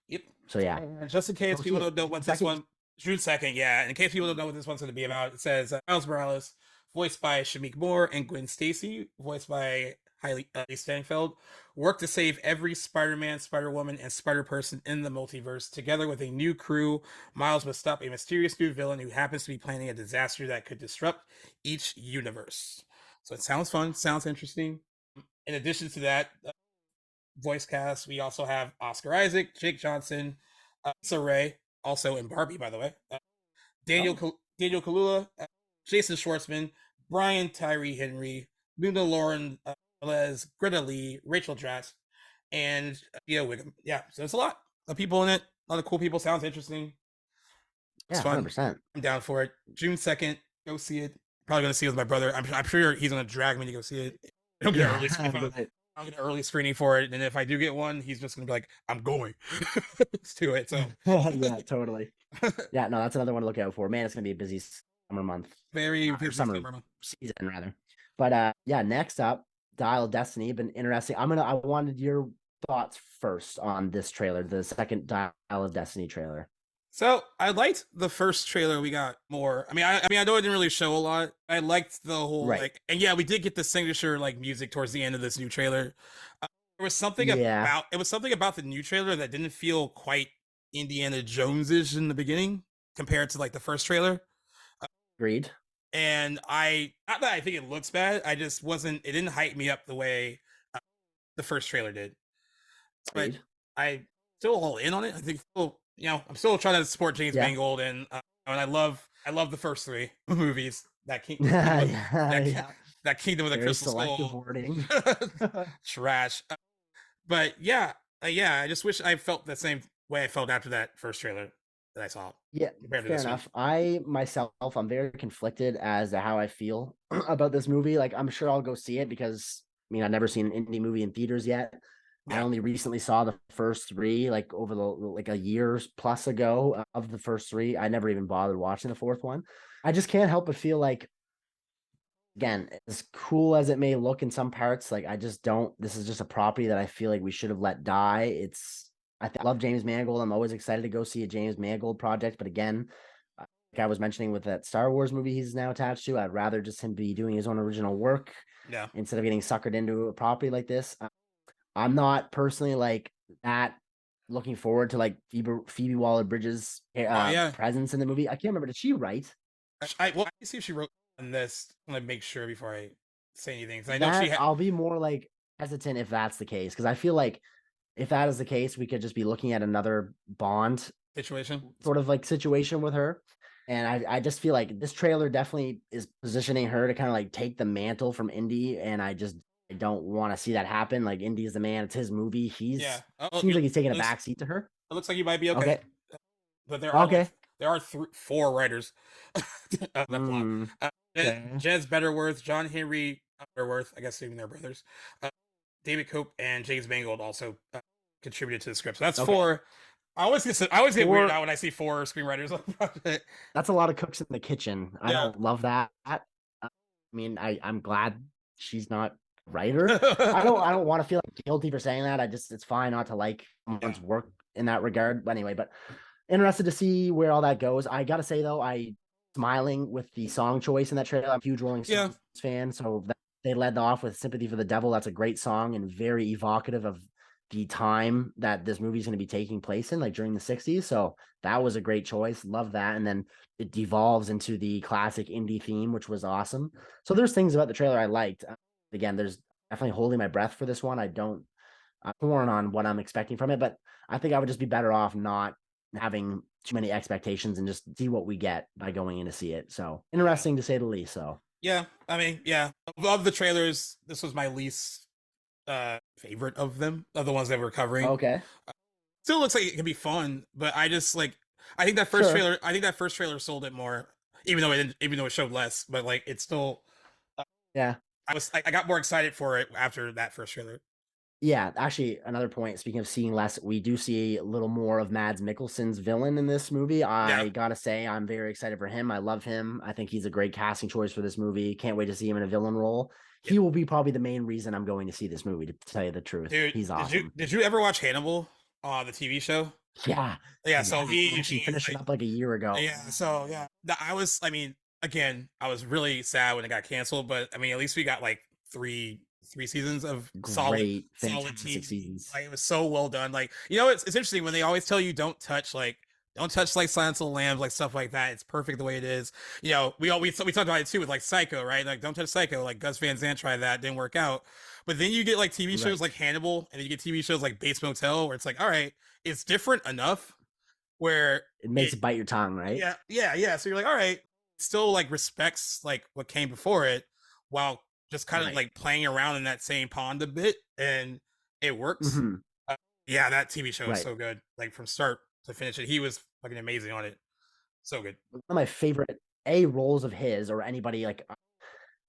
Yep. So yeah, just in case people don't know what this one, June 2nd, and in case people don't know what this one's going to be about, it says Miles Morales, voiced by Shamik Moore, and Gwen Stacy, voiced by Hailey Steinfeld, work to save every Spider-Man, Spider-Woman, and Spider-Person in the multiverse. Together with a new crew, Miles must stop a mysterious new villain who happens to be planning a disaster that could disrupt each universe. So it sounds fun, sounds interesting. In addition to that voice cast, we also have Oscar Isaac, Jake Johnson, Issa Rae, also in Barbie, by the way, Daniel Kaluuya, Jason Schwartzman, Brian Tyree Henry, Luna Lauren Les, Greta Lee, Rachel Dratz, and Theo Wiggum. Yeah, so there's a lot of people in it. A lot of cool people. Sounds interesting. It's Yeah, fun. 100%. I'm down for it. June 2nd, go see it. Probably gonna see it with my brother. I'm sure he's gonna drag me to go see it. I don't get an early screening. I'll get an early screening for it, and if I do get one, he's just gonna be like, "I'm going." Let's do it. So yeah, totally. Yeah, no, that's another one to look out for. Man, it's gonna be a busy summer month. Very busy summer month. Season rather. But yeah, next up, Dial of Destiny. Been interesting. I wanted your thoughts first on this trailer, the second Dial of Destiny trailer. So I liked the first trailer we got more. I mean, I know it didn't really show a lot. I liked the whole like, and yeah, we did get the signature like music towards the end of this new trailer. There was something about the new trailer that didn't feel quite Indiana Jones-ish in the beginning compared to like the first trailer. Agreed. And not that I think it looks bad, I just wasn't. It didn't hype me up the way the first trailer did. But I still all in on it. I think I'm still trying to support James Mangold, and I love the first three movies. That Kingdom of the Crystal Skull. Trash. But yeah, I just wish I felt the same way I felt after that first trailer that I saw. Yeah, fair enough. I'm very conflicted as to how I feel about this movie. Like, I'm sure I'll go see it because I've never seen an indie movie in theaters yet. Yeah. I only recently saw the first three, like over a year plus ago of the first three. I never even bothered watching the fourth one. I just can't help but feel like, again, as cool as it may look in some parts, like this is just a property that I feel like we should have let die. I love James Mangold. I'm always excited to go see a James Mangold project. But again, like I was mentioning with that Star Wars movie he's now attached to, I'd rather just him be doing his own original work instead of getting suckered into a property like this. I'm not personally like that looking forward to like Phoebe Waller-Bridge's presence in the movie. I can't remember. Did she write? I see if she wrote on this. I want to make sure before I say anything. I know I'll be more like hesitant if that's the case, because I feel like if that is the case, we could just be looking at another Bond situation with her. And I just feel like this trailer definitely is positioning her to kind of like take the mantle from Indy, and I don't want to see that happen. Like, Indy's the man; it's his movie. Seems like he's taking a backseat to her. It looks like you might be okay. But there are 4 writers of the plot. Jez Betterworth, John Henry Betterworth, I guess even they're brothers. David Cope and James Mangold also contributed to the script. So that's 4. I always get weirded out when I see 4 screenwriters on the project. That's a lot of cooks in the kitchen. I don't love that. I mean, I'm glad she's not a writer. I don't want to feel like guilty for saying that. It's fine not to like someone's work in that regard. But anyway, interested to see where all that goes. I gotta say though, I smiling with the song choice in that trailer. I'm a huge Rolling Stones fan, so they led off with "Sympathy for the Devil." That's a great song and very evocative of the time that this movie is going to be taking place in, like during the 60s. So that was a great choice. Love that. And then it devolves into the classic indie theme, which was awesome. So there's things about the trailer I liked. Again, there's definitely holding my breath for this one. I'm torn on what I'm expecting from it, but I think I would just be better off not having too many expectations and just see what we get by going in to see it. So interesting to say the least. So yeah, I mean, of the trailers, this was my least favorite of them, of the ones that we're covering. Okay. Still looks like it can be fun, but I just like, I think that first trailer sold it more, even though it showed less, but like it's still I got more excited for it after that first trailer. Yeah, actually, another point, speaking of seeing less, we do see a little more of Mads Mikkelsen's villain in this movie. I gotta say, I'm very excited for him. I love him. I think he's a great casting choice for this movie. Can't wait to see him in a villain role. He will be probably the main reason I'm going to see this movie, to tell you the truth. Dude, he's awesome. Did you ever watch Hannibal, the TV show? Yeah. So he finished it up like a year ago. Yeah. So I was really sad when it got canceled, but I mean, at least we got like three seasons of solid seasons. Like, it was so well done. Like, it's interesting when they always tell you don't touch like Silence of the Lambs, like stuff like that. It's perfect the way it is. We talked about it too with like Psycho, right? Like, don't touch Psycho. Like Gus Van Sant tried that, didn't work out. But then you get like TV shows like Hannibal, and then you get TV shows like Bates Motel, where it's like, all right, it's different enough where it makes it bite your tongue, right? Yeah. So you're like, all right, still like respects like what came before it, while just kind of Right. like playing around in that same pond a bit, and it works. Hmm. Yeah, that TV show is Right. so good. Like from start to finish, he was fucking amazing on it. So good. One of my favorite A roles of his or anybody like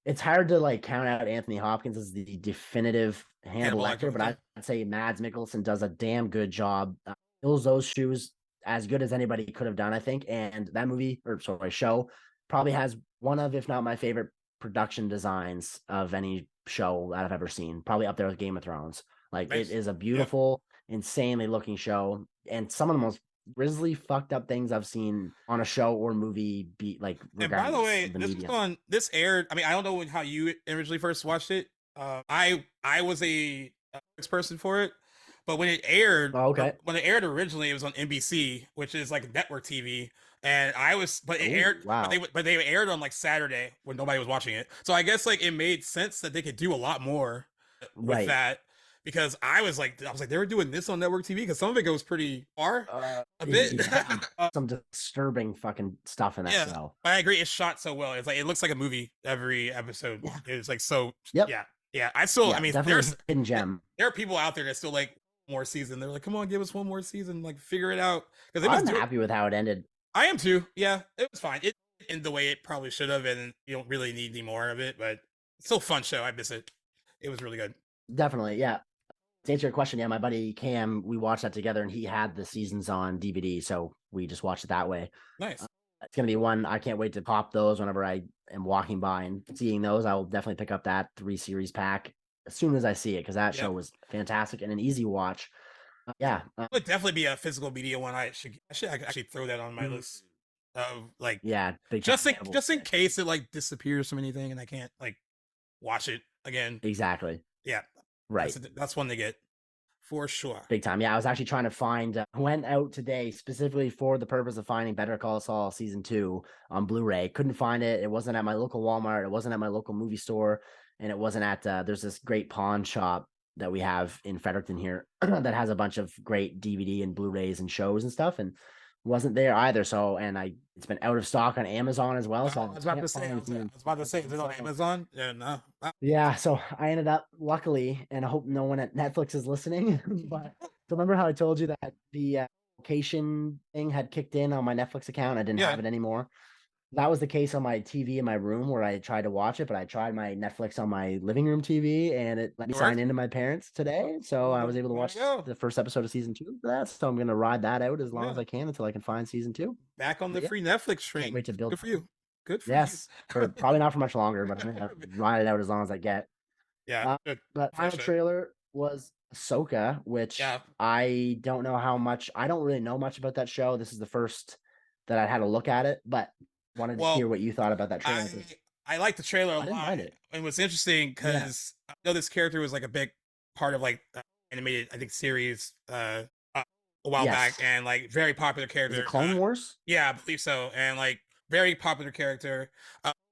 it's hard to like count out Anthony Hopkins as the definitive Hannibal Hannibal Lecter, Lecter, but okay. I'd say Mads Mikkelsen does a damn good job. Fills those shoes as good as anybody could have done, I think. And that movie or sorry show probably has one of, if not my favorite production designs of any show that I've ever seen. Probably up there with Game of Thrones. Like it Nice. is a Yep. beautiful, insanely looking show, and some of the most grisly, fucked up things I've seen on a show or movie. Be like And by the regardless way, of the this was medium. on. This aired. I mean, I don't know how you originally first watched it. I was a person for it, but Oh, okay. when it aired originally, it was on NBC, which is like network TV. And I was, but it Oh aired, wow. but they aired on like Saturday when nobody was watching it. So I guess like it made sense that they could do a lot more with Right. that, because I was like, they were doing this on network TV because some of it goes pretty far, a bit. Yeah. Some disturbing fucking stuff in that Yeah, show. I agree. It's shot so well. It's like it looks like a movie every episode. Yeah. It's like so. Yep. Yeah, yeah. I still. I Yeah. mean, Definitely a hidden gem. there are people out there that still like more season. They're like, come on, give us one more season. Like, figure it out because it was. I'm happy with how it ended. I am too. Yeah, it was fine. It in the way it probably should have, and you don't really need any more of it. But it's still a fun show. I miss it. It was really good. Definitely. Yeah. To answer your question, yeah, my buddy Cam, we watched that together and he had the seasons on DVD. So we just watched it that way. Nice. It's going to be one. I can't wait to pop those whenever I am walking by and seeing those. I will definitely pick up that 3 series pack as soon as I see it because that show was fantastic and an easy watch. Yeah. It would definitely be a physical media one. I should actually throw that on my list of like, yeah, big just in case it like disappears from anything and I can't like watch it again. Exactly. Yeah, right. That's one to get for sure. Big time. Yeah, I was actually trying to find. Went out today specifically for the purpose of finding Better Call Saul season 2 on Blu-ray. Couldn't find it. It wasn't at my local Walmart. It wasn't at my local movie store, and it wasn't at. There's this great pawn shop that we have in Fredericton here that has a bunch of great DVD and Blu-rays and shows and stuff, and wasn't there either. So, and it's been out of stock on Amazon as well. So I was about to say, is it on Amazon? Yeah, no. Yeah, so I ended up, luckily, and I hope no one at Netflix is listening, but remember how I told you that the location thing had kicked in on my Netflix account? I didn't have it anymore. That was the case on my TV in my room where I tried to watch it, but I tried my Netflix on my living room TV and it let me sign into my parents today. So I was able to watch the first episode of season 2 for that. So I'm going to ride that out as long as I can until I can find season 2. Back on the free Netflix train. Can't wait to build. Good for you. Good for you. for probably not for much longer, but I'm going to ride it out as long as I get. Yeah. But final trailer was Ashoka, which I don't know how much. I don't really know much about that show. This is the first that I had a look at it, but wanted to hear what you thought about that trailer. I like the trailer a lot. And what's interesting because I know this character was like a big part of like animated, I think, series a while back, and like very popular character. Clone Wars? Yeah, I believe so. And like very popular character.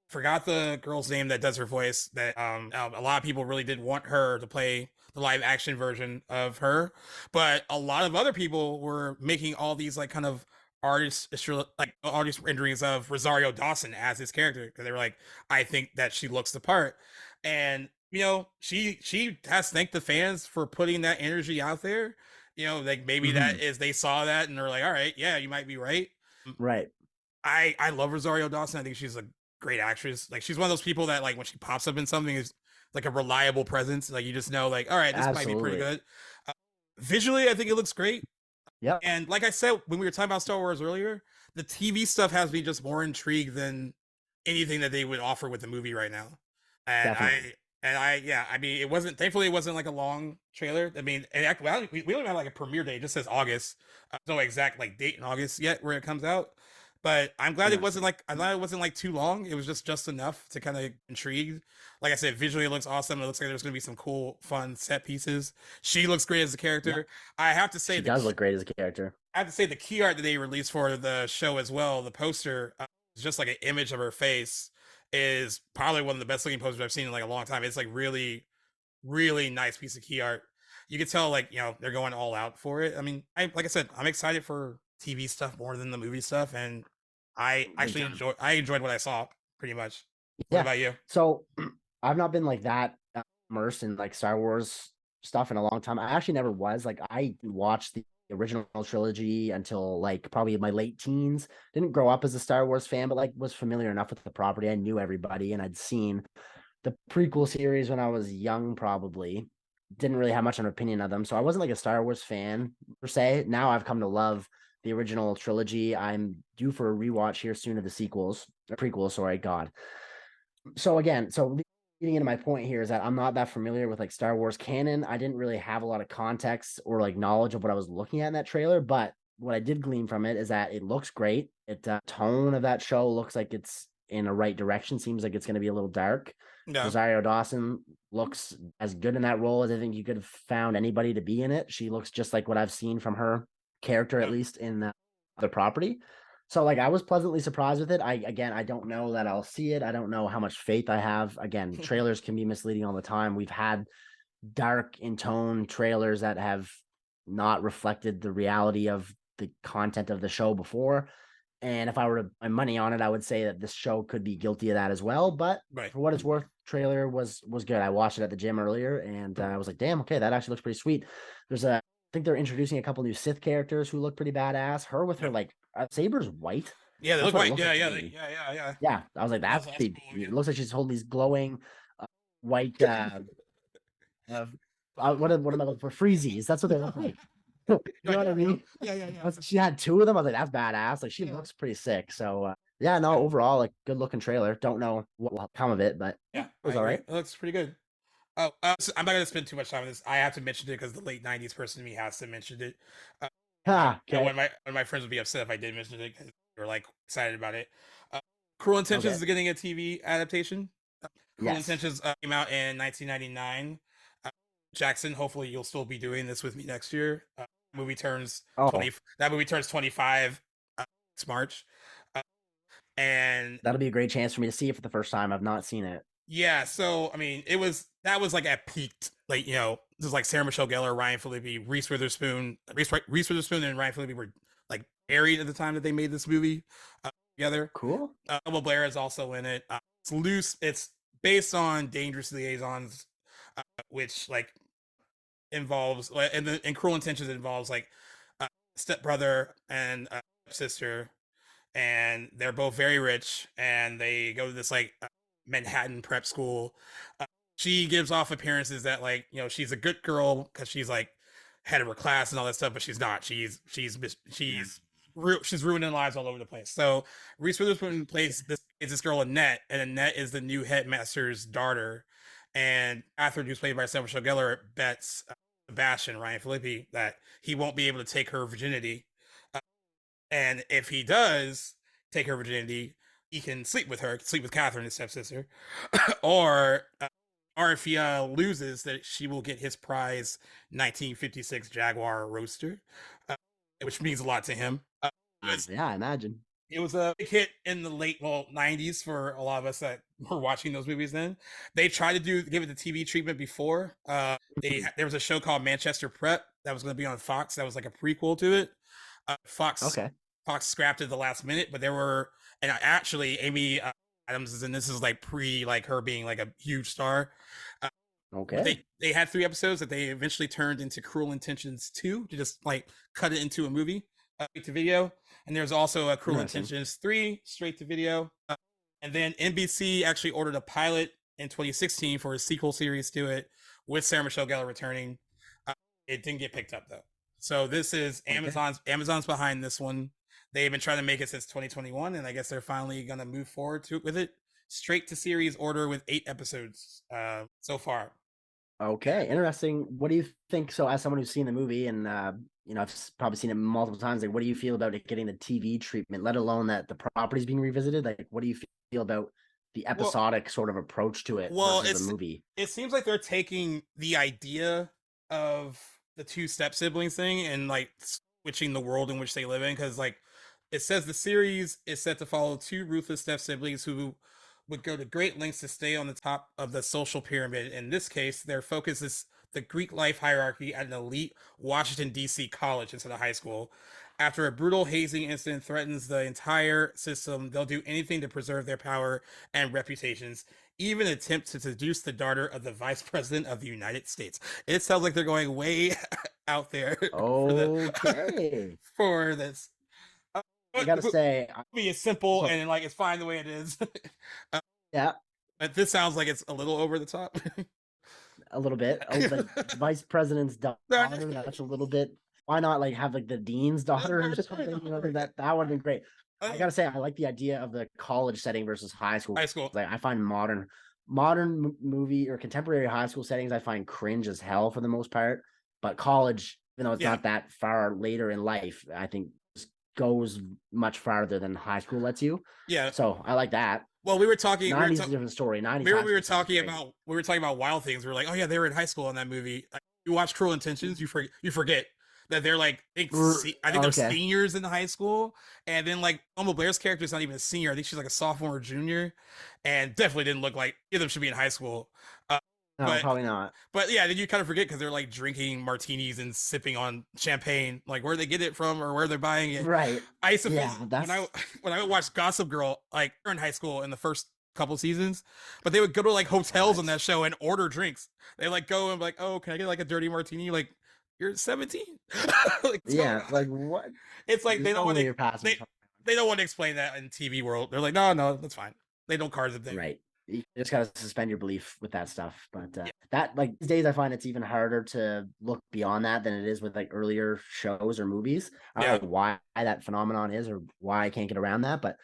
Forgot the girl's name that does her voice. That a lot of people really did want her to play the live action version of her, but a lot of other people were making all these like kind of artist renderings of Rosario Dawson as his character because they were like, I think that she looks the part, and you know she has thanked the fans for putting that energy out there. You know, like maybe that is they saw that and they're like, all right, yeah, you might be right. Right. I love Rosario Dawson. I think she's a great actress. Like she's one of those people that like when she pops up in something is like a reliable presence. Like you just know, like, all right, this might be pretty good. Visually, I think it looks great. Yeah. And like I said, when we were talking about Star Wars earlier, the TV stuff has me just more intrigued than anything that they would offer with the movie right now. And Definitely. I mean, it wasn't, thankfully, it wasn't like a long trailer. I mean, and we don't have like a premiere date. It just says August. No exact like date in August yet where it comes out. But I'm glad it wasn't like too long. It was just enough to kind of intrigue. Like I said, visually it looks awesome. It looks like there's gonna be some cool, fun set pieces. She looks great as a character. Yeah. I have to say, she does look great as a character. I have to say the key art that they released for the show as well, the poster, is just like an image of her face, is probably one of the best looking posters I've seen in like a long time. It's like really, really nice piece of key art. You can tell like, you know, they're going all out for it. I mean, like I said, I'm excited for TV stuff more than the movie stuff, and I Big actually time. enjoyed what I saw pretty much. What Yeah. about you? So I've not been like that immersed in like Star Wars stuff in a long time. I actually never was. Like I watched the original trilogy until like probably my late teens. Didn't grow up as a Star Wars fan, but like was familiar enough with the property. I knew everybody and I'd seen the prequel series when I was young, probably. Didn't really have much of an opinion of them. So I wasn't like a Star Wars fan per se. Now I've come to love the original trilogy. I'm due for a rewatch here soon of the sequels, or prequels, sorry, God. So again, so getting into my point here is that I'm not that familiar with like Star Wars canon. I didn't really have a lot of context or like knowledge of what I was looking at in that trailer, but what I did glean from it is that it looks great. It tone of that show looks like it's in a right direction. Seems like it's going to be a little dark. Yeah. Rosario Dawson looks as good in that role as I think you could have found anybody to be in it. She looks just like what I've seen from her character, at least in the property. So like I was pleasantly surprised with it. I don't know that I'll see it. I don't know how much faith I have. Again, trailers can be misleading all the time. We've had dark in tone trailers that have not reflected the reality of the content of the show before. And if I were to put my money on it, I would say that this show could be guilty of that as well. But Right. for what it's worth, trailer was good. I watched it at the gym earlier, and I was like, "Damn, okay, that actually looks pretty sweet." I think they're introducing a couple new Sith characters who look pretty badass. Her with her like saber's white. Yeah, they That's look what it white. looks Yeah, like to yeah, me. yeah. Yeah, I was like, That's that's cool. it Yeah. looks like she's holding these glowing white. Uh, what am I looking for? Freezies. That's what they look like. You know what I mean? Yeah. She had two of them. I was like, that's badass. Like she looks pretty sick. So yeah, no, overall, like good looking trailer. Don't know what will come of it, but Yeah, it I was all agree. right. It looks pretty good. Oh, so I'm not gonna spend too much time on this. I have to mention it because the late '90s person in me has to mention it. Ha, okay. One of my friends would be upset if I did mention it because they're like excited about it. Cruel Intentions Okay. is getting a TV adaptation. Cruel Yes. Intentions came out in 1999. Jackson, hopefully you'll still be doing this with me next year. Movie turns Oh, 20. That movie turns 25 next March, and that'll be a great chance for me to see it for the first time. I've not seen it. yeah. So I mean, that was like at peaked, like this is like Sarah Michelle Gellar, Ryan Phillippe, Reese Witherspoon, and Ryan Phillippe were like married at the time that they made this movie together. Cool. Will Blair is also in it. It's loose. It's based on Dangerous Liaisons, which like involves and Cruel Intentions involves like stepbrother and sister, and they're both very rich, and they go to this like Manhattan prep school. She gives off appearances that like she's a good girl because she's like head of her class and all that stuff, but she's not. She's ruining lives all over the place. So Reese Witherspoon plays this girl Annette, and Annette is the new headmaster's daughter. And Catherine, who's played by Sarah Michelle Gellar, bets Sebastian Ryan Phillippe that he won't be able to take her virginity, and if he does take her virginity, he can sleep with her, sleep with Catherine, his stepsister, or if he loses, that she will get his prize 1956 Jaguar Roadster, which means a lot to him. Yeah, I imagine. It was a big hit in the late 90s for a lot of us that were watching those movies then. They tried to give it the TV treatment before. There was a show called Manchester Prep that was going to be on Fox. That was like a prequel to it. Fox scrapped it at the last minute, but actually Amy Adams is in this. Is like pre like her being like a huge star. Okay. They had 3 episodes that they eventually turned into Cruel Intentions 2 to just like cut it into a movie straight to video. And there's also a Cruel Intentions 3 straight to video. And then NBC actually ordered a pilot in 2016 for a sequel series to it with Sarah Michelle Gellar returning. It didn't get picked up though. So this is Amazon's behind this one. They've been trying to make it since 2021, and I guess they're finally gonna move forward with it. Straight to series order with 8 episodes so far. Okay, interesting. What do you think? So, as someone who's seen the movie and I've probably seen it multiple times. Like, what do you feel about it getting the TV treatment? Let alone that the property's being revisited. Like, what do you feel about the episodic sort of approach to it versus the movie? It seems like they're taking the idea of the 2 step siblings thing and like switching the world in which they live in, because like it says the series is set to follow 2 ruthless step siblings who would go to great lengths to stay on the top of the social pyramid. In this case, their focus is the Greek life hierarchy at an elite Washington, D.C. college instead of high school. After a brutal hazing incident threatens the entire system, they'll do anything to preserve their power and reputations, even attempt to seduce the daughter of the vice president of the United States. It sounds like they're going way out there Okay. for this. I gotta say, movie is simple so, and like it's fine the way it is. yeah, But this sounds like it's a little over the top. a little bit. Oh, the vice president's daughter. That's a little bit. Why not like have like the dean's daughter or something? You know, that would have been great. I gotta say, I like the idea of the college setting versus high school. High school. Like I find modern movie or contemporary high school settings, I find cringe as hell for the most part. But college, even though it's not that far later in life, I think goes much farther than high school lets you. Yeah. So I like that. Well, we were talking. 90s is a different story. 90s. We were talking about Wild Things. We were like, oh yeah, they were in high school in that movie. Like, you watch Cruel Intentions, you forget that they're like I think they're seniors in high school, and then like Alma Blair's character is not even a senior. I think she's like a sophomore or junior, and definitely didn't look like either of them should be in high school. No, probably not. But yeah, then you kind of forget because they're like drinking martinis and sipping on champagne, like where they get it from or where they're buying it. Right. I used to when I would watch Gossip Girl, like in high school in the first couple seasons, but they would go to like hotels on that show and order drinks. They like go and be like, oh, can I get like a dirty martini? Like, you're 17. Like, yeah, like what? It's like they don't want to explain that in TV world. They're like, no, that's fine. They don't card the thing. Right. You just gotta suspend your belief with that stuff. But that like these days I find it's even harder to look beyond that than it is with like earlier shows or movies. I don't know why that phenomenon is or why I can't get around that, but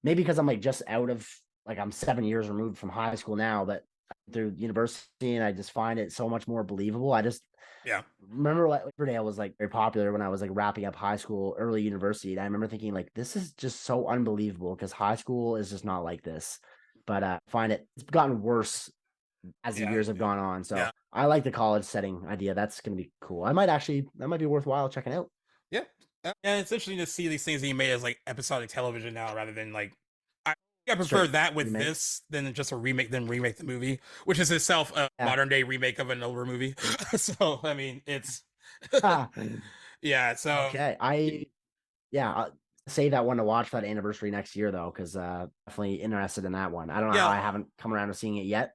maybe because I'm like just out of like I'm 7 years removed from high school now, but through university and I just find it so much more believable. I just remember like Riverdale was like very popular when I was like wrapping up high school, early university. And I remember thinking like this is just so unbelievable because high school is just not like this. But I find it's gotten worse as the years have gone on. So I like the college setting idea. That's going to be cool. That might be worthwhile checking out. Yeah. And it's interesting to see these things being made as like episodic television now rather than like, I prefer that with this than just a remake, remake the movie, which is itself a modern day remake of an older movie. So, I mean, it's, yeah. So, okay. I'll save that one to watch for that anniversary next year though, because definitely interested in that one. I don't know how I haven't come around to seeing it yet,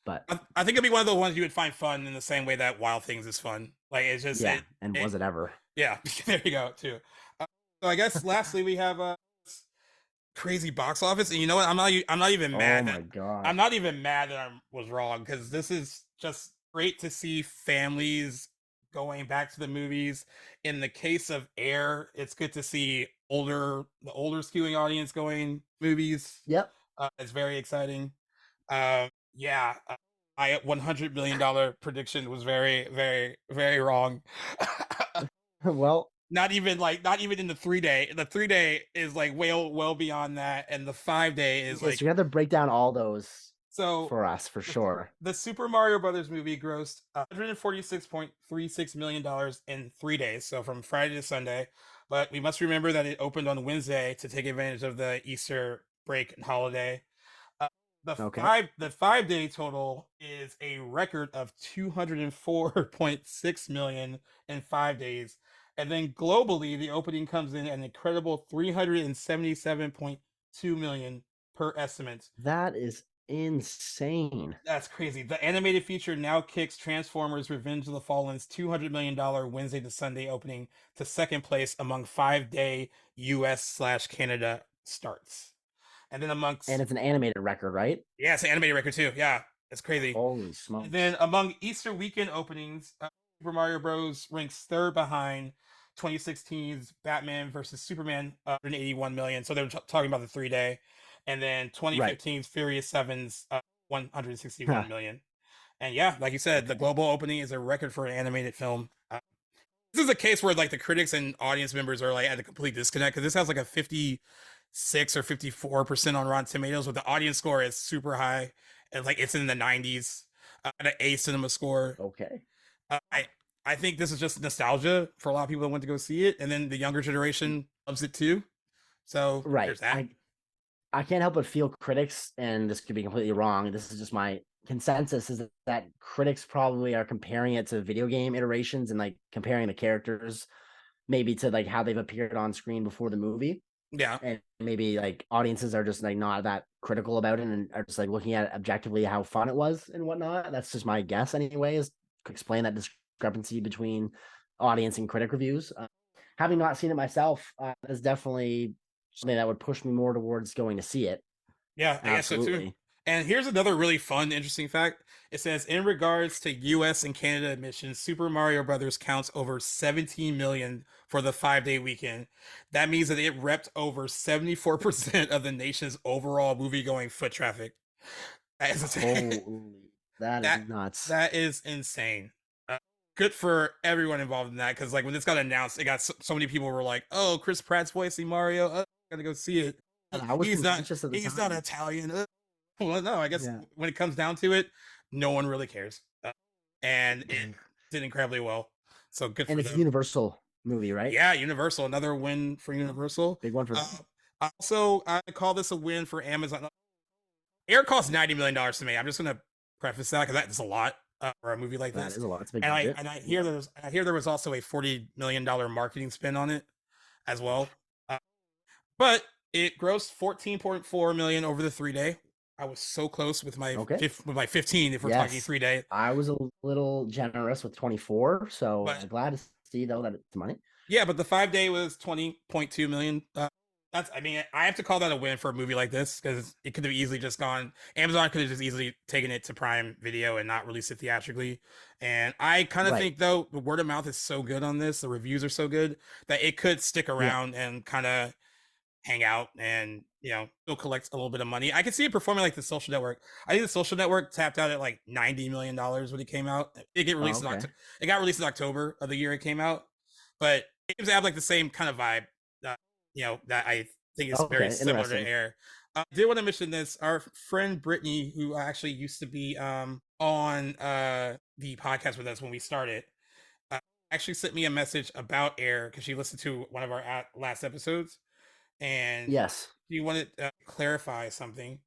but I think it'd be one of the ones you would find fun in the same way that Wild Things is fun. Like it's just was it ever? Yeah, there you go too. So I guess lastly we have crazy box office, and you know what? I'm not even mad. Oh my god! I'm not even mad that I was wrong because this is just great to see families going back to the movies. In the case of Air, it's good to see the older skewing audience going movies. Yep. It's very exciting. My $100 million prediction was very, very, very wrong. Well, not even in the 3-day. The 3-day is like well beyond that, and the 5-day is like. So you have to break down all those. So for us, for sure. The Super Mario Brothers movie grossed $146.36 million in 3 days, so from Friday to Sunday. But we must remember that it opened on Wednesday to take advantage of the Easter break and holiday. The 5-day total is a record of $204.6 million in 5 days. And then globally, the opening comes in an incredible $377.2 million per estimate. That is insane. That's crazy. The animated feature now kicks Transformers Revenge of the Fallen's $200 million Wednesday to Sunday opening to second place among 5-day US/Canada starts. And then and it's an animated record, right? Yeah, it's an animated record too. Yeah, it's crazy. Holy smokes. And then among Easter weekend openings, Super Mario Bros. Ranks third behind 2016's Batman versus Superman, 181 million. So they're talking about the 3-day. And then 2015's Furious 7's 161 million. And yeah, like you said, the global opening is a record for an animated film. This is a case where like the critics and audience members are like at a complete disconnect because this has like a 56 or 54% on Rotten Tomatoes, but the audience score is super high and like it's in the 90s at an A cinema score. Okay. I think this is just nostalgia for a lot of people that went to go see it, and then the younger generation loves it too. So there's that. I can't help but feel critics, and this could be completely wrong. This is just my consensus, is that critics probably are comparing it to video game iterations and like comparing the characters maybe to like how they've appeared on screen before the movie. Yeah. And maybe like audiences are just like not that critical about it and are just like looking at it objectively how fun it was and whatnot. That's just my guess anyway, is to explain that discrepancy between audience and critic reviews. Having not seen it myself, is definitely something that would push me more towards going to see it. Yeah, I guess so too. And here's another really fun, interesting fact. It says, in regards to US and Canada admissions, Super Mario Brothers counts over 17 million for the 5-day weekend. That means that it repped over 74% of the nation's overall movie-going foot traffic. That is that is nuts. That is insane. Good for everyone involved in that, because like when this got announced, it got so many people were like, "Oh, Chris Pratt's voicing Mario. I'm gonna go see it." He's not Italian. Well, no, I guess when it comes down to it, no one really cares, and it did incredibly well. So good for them. And it's a Universal movie, right? Yeah, Universal. Another win for Universal. Big one for them. Also, I call this a win for Amazon. Air costs $90 million to me. I'm just gonna preface that because that's a lot for a movie like this. That is a lot. It's a big and I hear there was also a $40 million marketing spend on it as well, but it grossed 14.4 million over the 3-day. I was so close with my 15 if we're talking 3-day. I was a little generous with 24, so I'm glad to see though that it's money. Yeah, but the 5-day was 20.2 million. I have to call that a win for a movie like this, because it could have easily just gone. Amazon could have just easily taken it to Prime Video and not release it theatrically. And I kind of think though the word of mouth is so good on this, the reviews are so good that it could stick around and kind of hang out and still collect a little bit of money. I could see it performing like The Social Network. I think The Social Network tapped out at like $90 million when it came out. It got released it got released in October of the year it came out, but it seems to have like the same kind of vibe that I think is very similar to Air. I did want to mention this. Our friend Brittany, who actually used to be on the podcast with us when we started, actually sent me a message about Air because she listened to one of our last episodes. And she wanted to clarify something.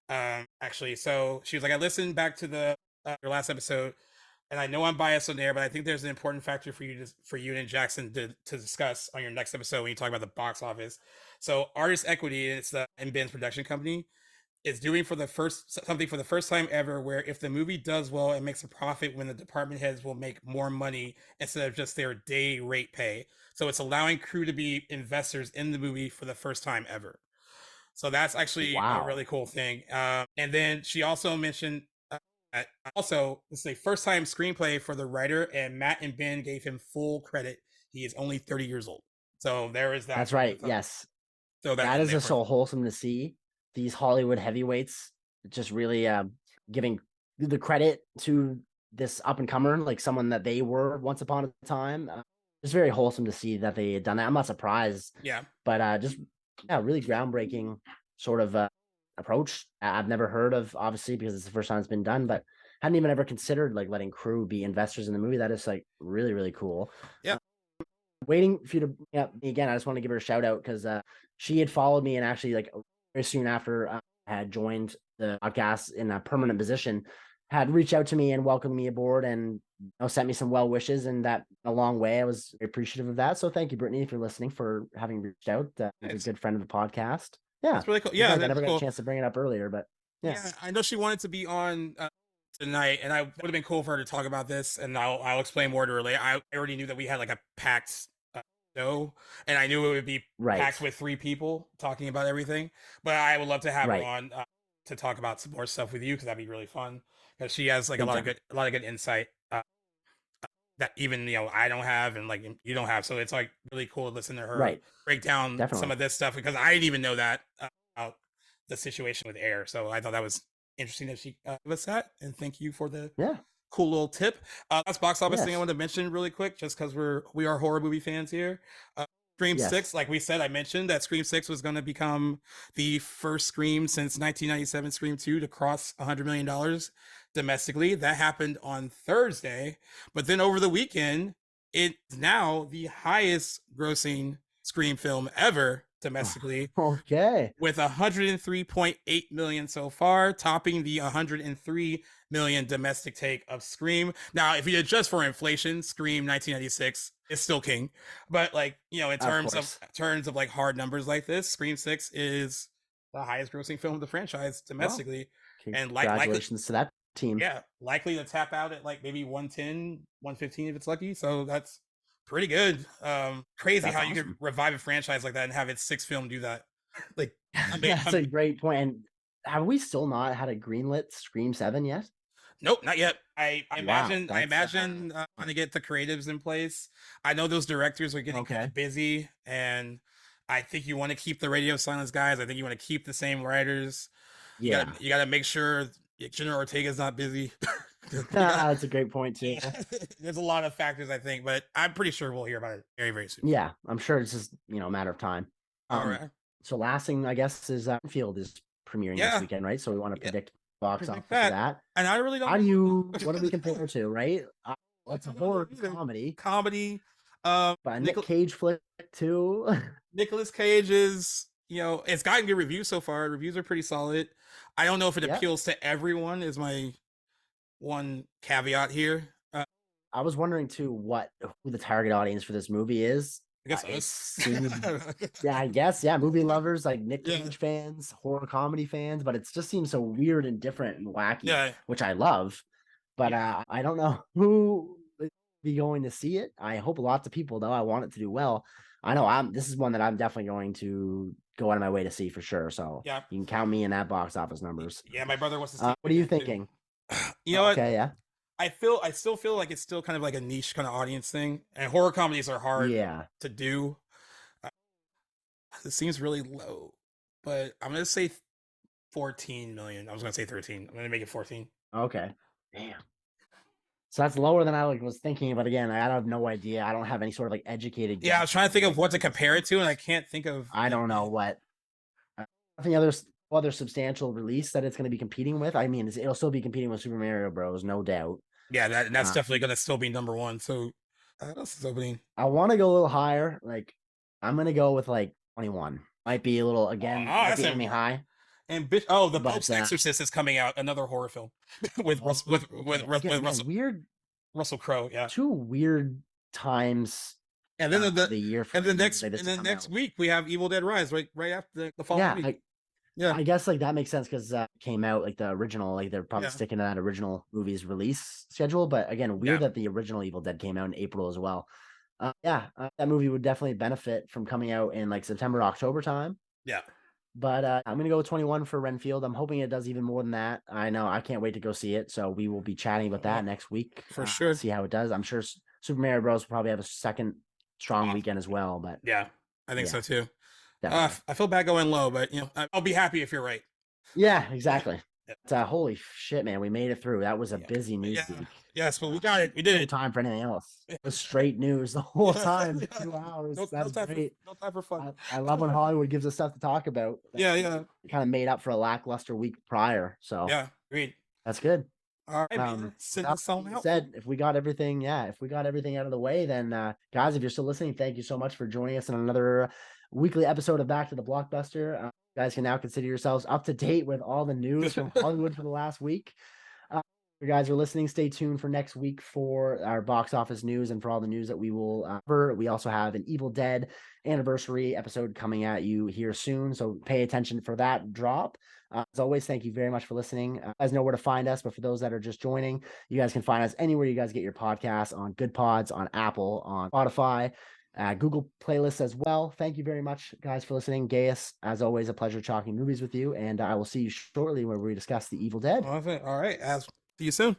Actually, so she was like, I listened back to your last episode, and I know I'm biased on Air, but I think there's an important factor for you and Jackson to discuss on your next episode when you talk about the box office. So Artist Equity, it's the Ben's production company, is doing something for the first time ever, where if the movie does well and makes a profit, when the department heads will make more money instead of just their day rate pay. So it's allowing crew to be investors in the movie for the first time ever. So that's actually a really cool thing. And then she also mentioned, also, this is a first-time screenplay for the writer, and Matt and Ben gave him full credit. He is only 30 years old. So there is that. That's right. Yes. So that is just so wholesome to see. These Hollywood heavyweights just really giving the credit to this up-and-comer, like someone that they were once upon a time. It's very wholesome to see that they had done that. I'm not surprised. Yeah. But really groundbreaking sort of approach. I've never heard of, obviously, because it's the first time it's been done, but hadn't even ever considered like letting crew be investors in the movie. That is like really, really cool. Yeah. Waiting for you to bring up me again. I just want to give her a shout out because she had followed me, and actually like very soon after I had joined the podcast in a permanent position, had reached out to me and welcomed me aboard, and sent me some well wishes, and that a long way. I was appreciative of that. So thank you, Brittany, if you're listening, for having reached out. Nice. A good friend of the podcast. Yeah, that's really cool. Yeah, I never got a chance to bring it up earlier, but yeah, I know she wanted to be on tonight, and I would have been cool for her to talk about this, and I'll explain more to her later. I already knew that we had like a packed show, and I knew it would be packed with 3 people talking about everything, but I would love to have her on to talk about some more stuff with you, because that'd be really fun, because she has like a lot of good insight that even I don't have, and like you don't have. So it's like really cool to listen to her break down some of this stuff, because I didn't even know that about the situation with Air. So I thought that was interesting that she gave us that, and thank you for the cool little tip. That's box office thing I wanted to mention really quick, just because we are horror movie fans here. Scream 6, like we said, I mentioned that Scream 6 was going to become the first Scream since 1997 Scream 2 to cross $100 million domestically. That happened on Thursday, but then over the weekend, it's now the highest grossing Scream film ever domestically. Okay. With 103.8 million so far, topping the 103 million domestic take of Scream. Now, if you adjust for inflation, Scream 1996 is still king. But like, you know, in terms of like hard numbers like this, Scream 6 is the highest grossing film of the franchise domestically. Well, and congratulations to that team. Yeah, likely to tap out at like maybe 110, 115 if it's lucky. So that's pretty good. Crazy That's how awesome. you can revive a franchise like that and have its sixth film do that. Like, that's a great point. And have we still not had a greenlit Scream 7 yet? Nope, not yet. I imagine trying to get the creatives in place. I know those directors are getting kind of busy, and I think you want to keep the radio silence guys. I think you want to keep the same writers. Yeah, you gotta make sure Jenna Ortega's not busy. That's a great point too. There's a lot of factors, I think, but I'm pretty sure we'll hear about it very, very soon. Yeah, I'm sure it's just a matter of time. All right. So last thing I guess is Renfield is premiering this weekend, right? So we want to predict box office for that. And I really don't. How do you? What do we compare to? Right? It's a horror comedy. But Nick Cage flick too. Nicolas Cage is, it's gotten good reviews so far. Reviews are pretty solid. I don't know if it appeals to everyone. Is my one caveat here. I was wondering too who the target audience for this movie is. I guess us. Yeah, I guess. Yeah, movie lovers, like Nick Cage fans, horror comedy fans, but it just seems so weird and different and wacky, which I love. But I don't know who will be going to see it. I hope lots of people, though. I want it to do well. I know this is one that I'm definitely going to go out of my way to see for sure. So you can count me in that box office numbers. Yeah, my brother wants to see what are you thinking? You know what? Okay, yeah. I still feel like it's still kind of like a niche kind of audience thing, and horror comedies are hard to do. It seems really low, but I'm gonna say 14 million. I was gonna say 13. I'm gonna make it 14. Okay. Damn. So that's lower than I was thinking, but again, I have no idea. I don't have any sort of like educated. Yeah, I was trying to think of what to compare it to, and I can't think of. I don't know what. Nothing other substantial release that it's going to be competing with. I mean, it'll still be competing with Super Mario Bros. No doubt. Yeah, that's definitely going to still be number one. So that's opening. I want to go a little higher. Like, I'm going to go with like 21. Might be a little might be aiming high. And the Pope's Exorcist is coming out, another horror film with Russell Crowe. Yeah, two weird times. And then the year, next week we have Evil Dead Rise right after the following week. I guess like that makes sense because it came out like the original, like they're probably sticking to that original movie's release schedule. But again, weird that the original Evil Dead came out in April as well. That movie would definitely benefit from coming out in like September, October time. Yeah. But I'm going to go with 21 for Renfield. I'm hoping it does even more than that. I know I can't wait to go see it. So we will be chatting about that next week. For sure. See how it does. I'm sure Super Mario Bros. Will probably have a second strong weekend as well. But yeah, I think so too. I feel bad going low, but I'll be happy if you're right. Yeah, exactly. Holy shit, man, we made it through. That was a busy news week. Yes, but we got it. We did it. No time for anything else. It was straight news the whole time. 2 hours. That's great. No time for fun. I love when Hollywood gives us stuff to talk about. Yeah. Kind of made up for a lackluster week prior. So yeah, agreed. That's good. All right, send us on out. If we got everything out of the way, then guys, if you're still listening, thank you so much for joining us in another weekly episode of Back to the Blockbuster. You guys can now consider yourselves up to date with all the news from Hollywood for the last week. If you guys are listening, stay tuned for next week for our box office news and for all the news that we will cover. We also have an Evil Dead anniversary episode coming at you here soon, so pay attention for that drop. As always, thank you very much for listening. You guys know where to find us, but for those that are just joining, you guys can find us anywhere you guys get your podcasts, on Good Pods, on Apple, on Spotify, Google playlists as well. Thank you very much, guys, for listening. Gaius, as always, a pleasure talking movies with you, and I will see you shortly where we discuss the Evil Dead. All right. See you soon.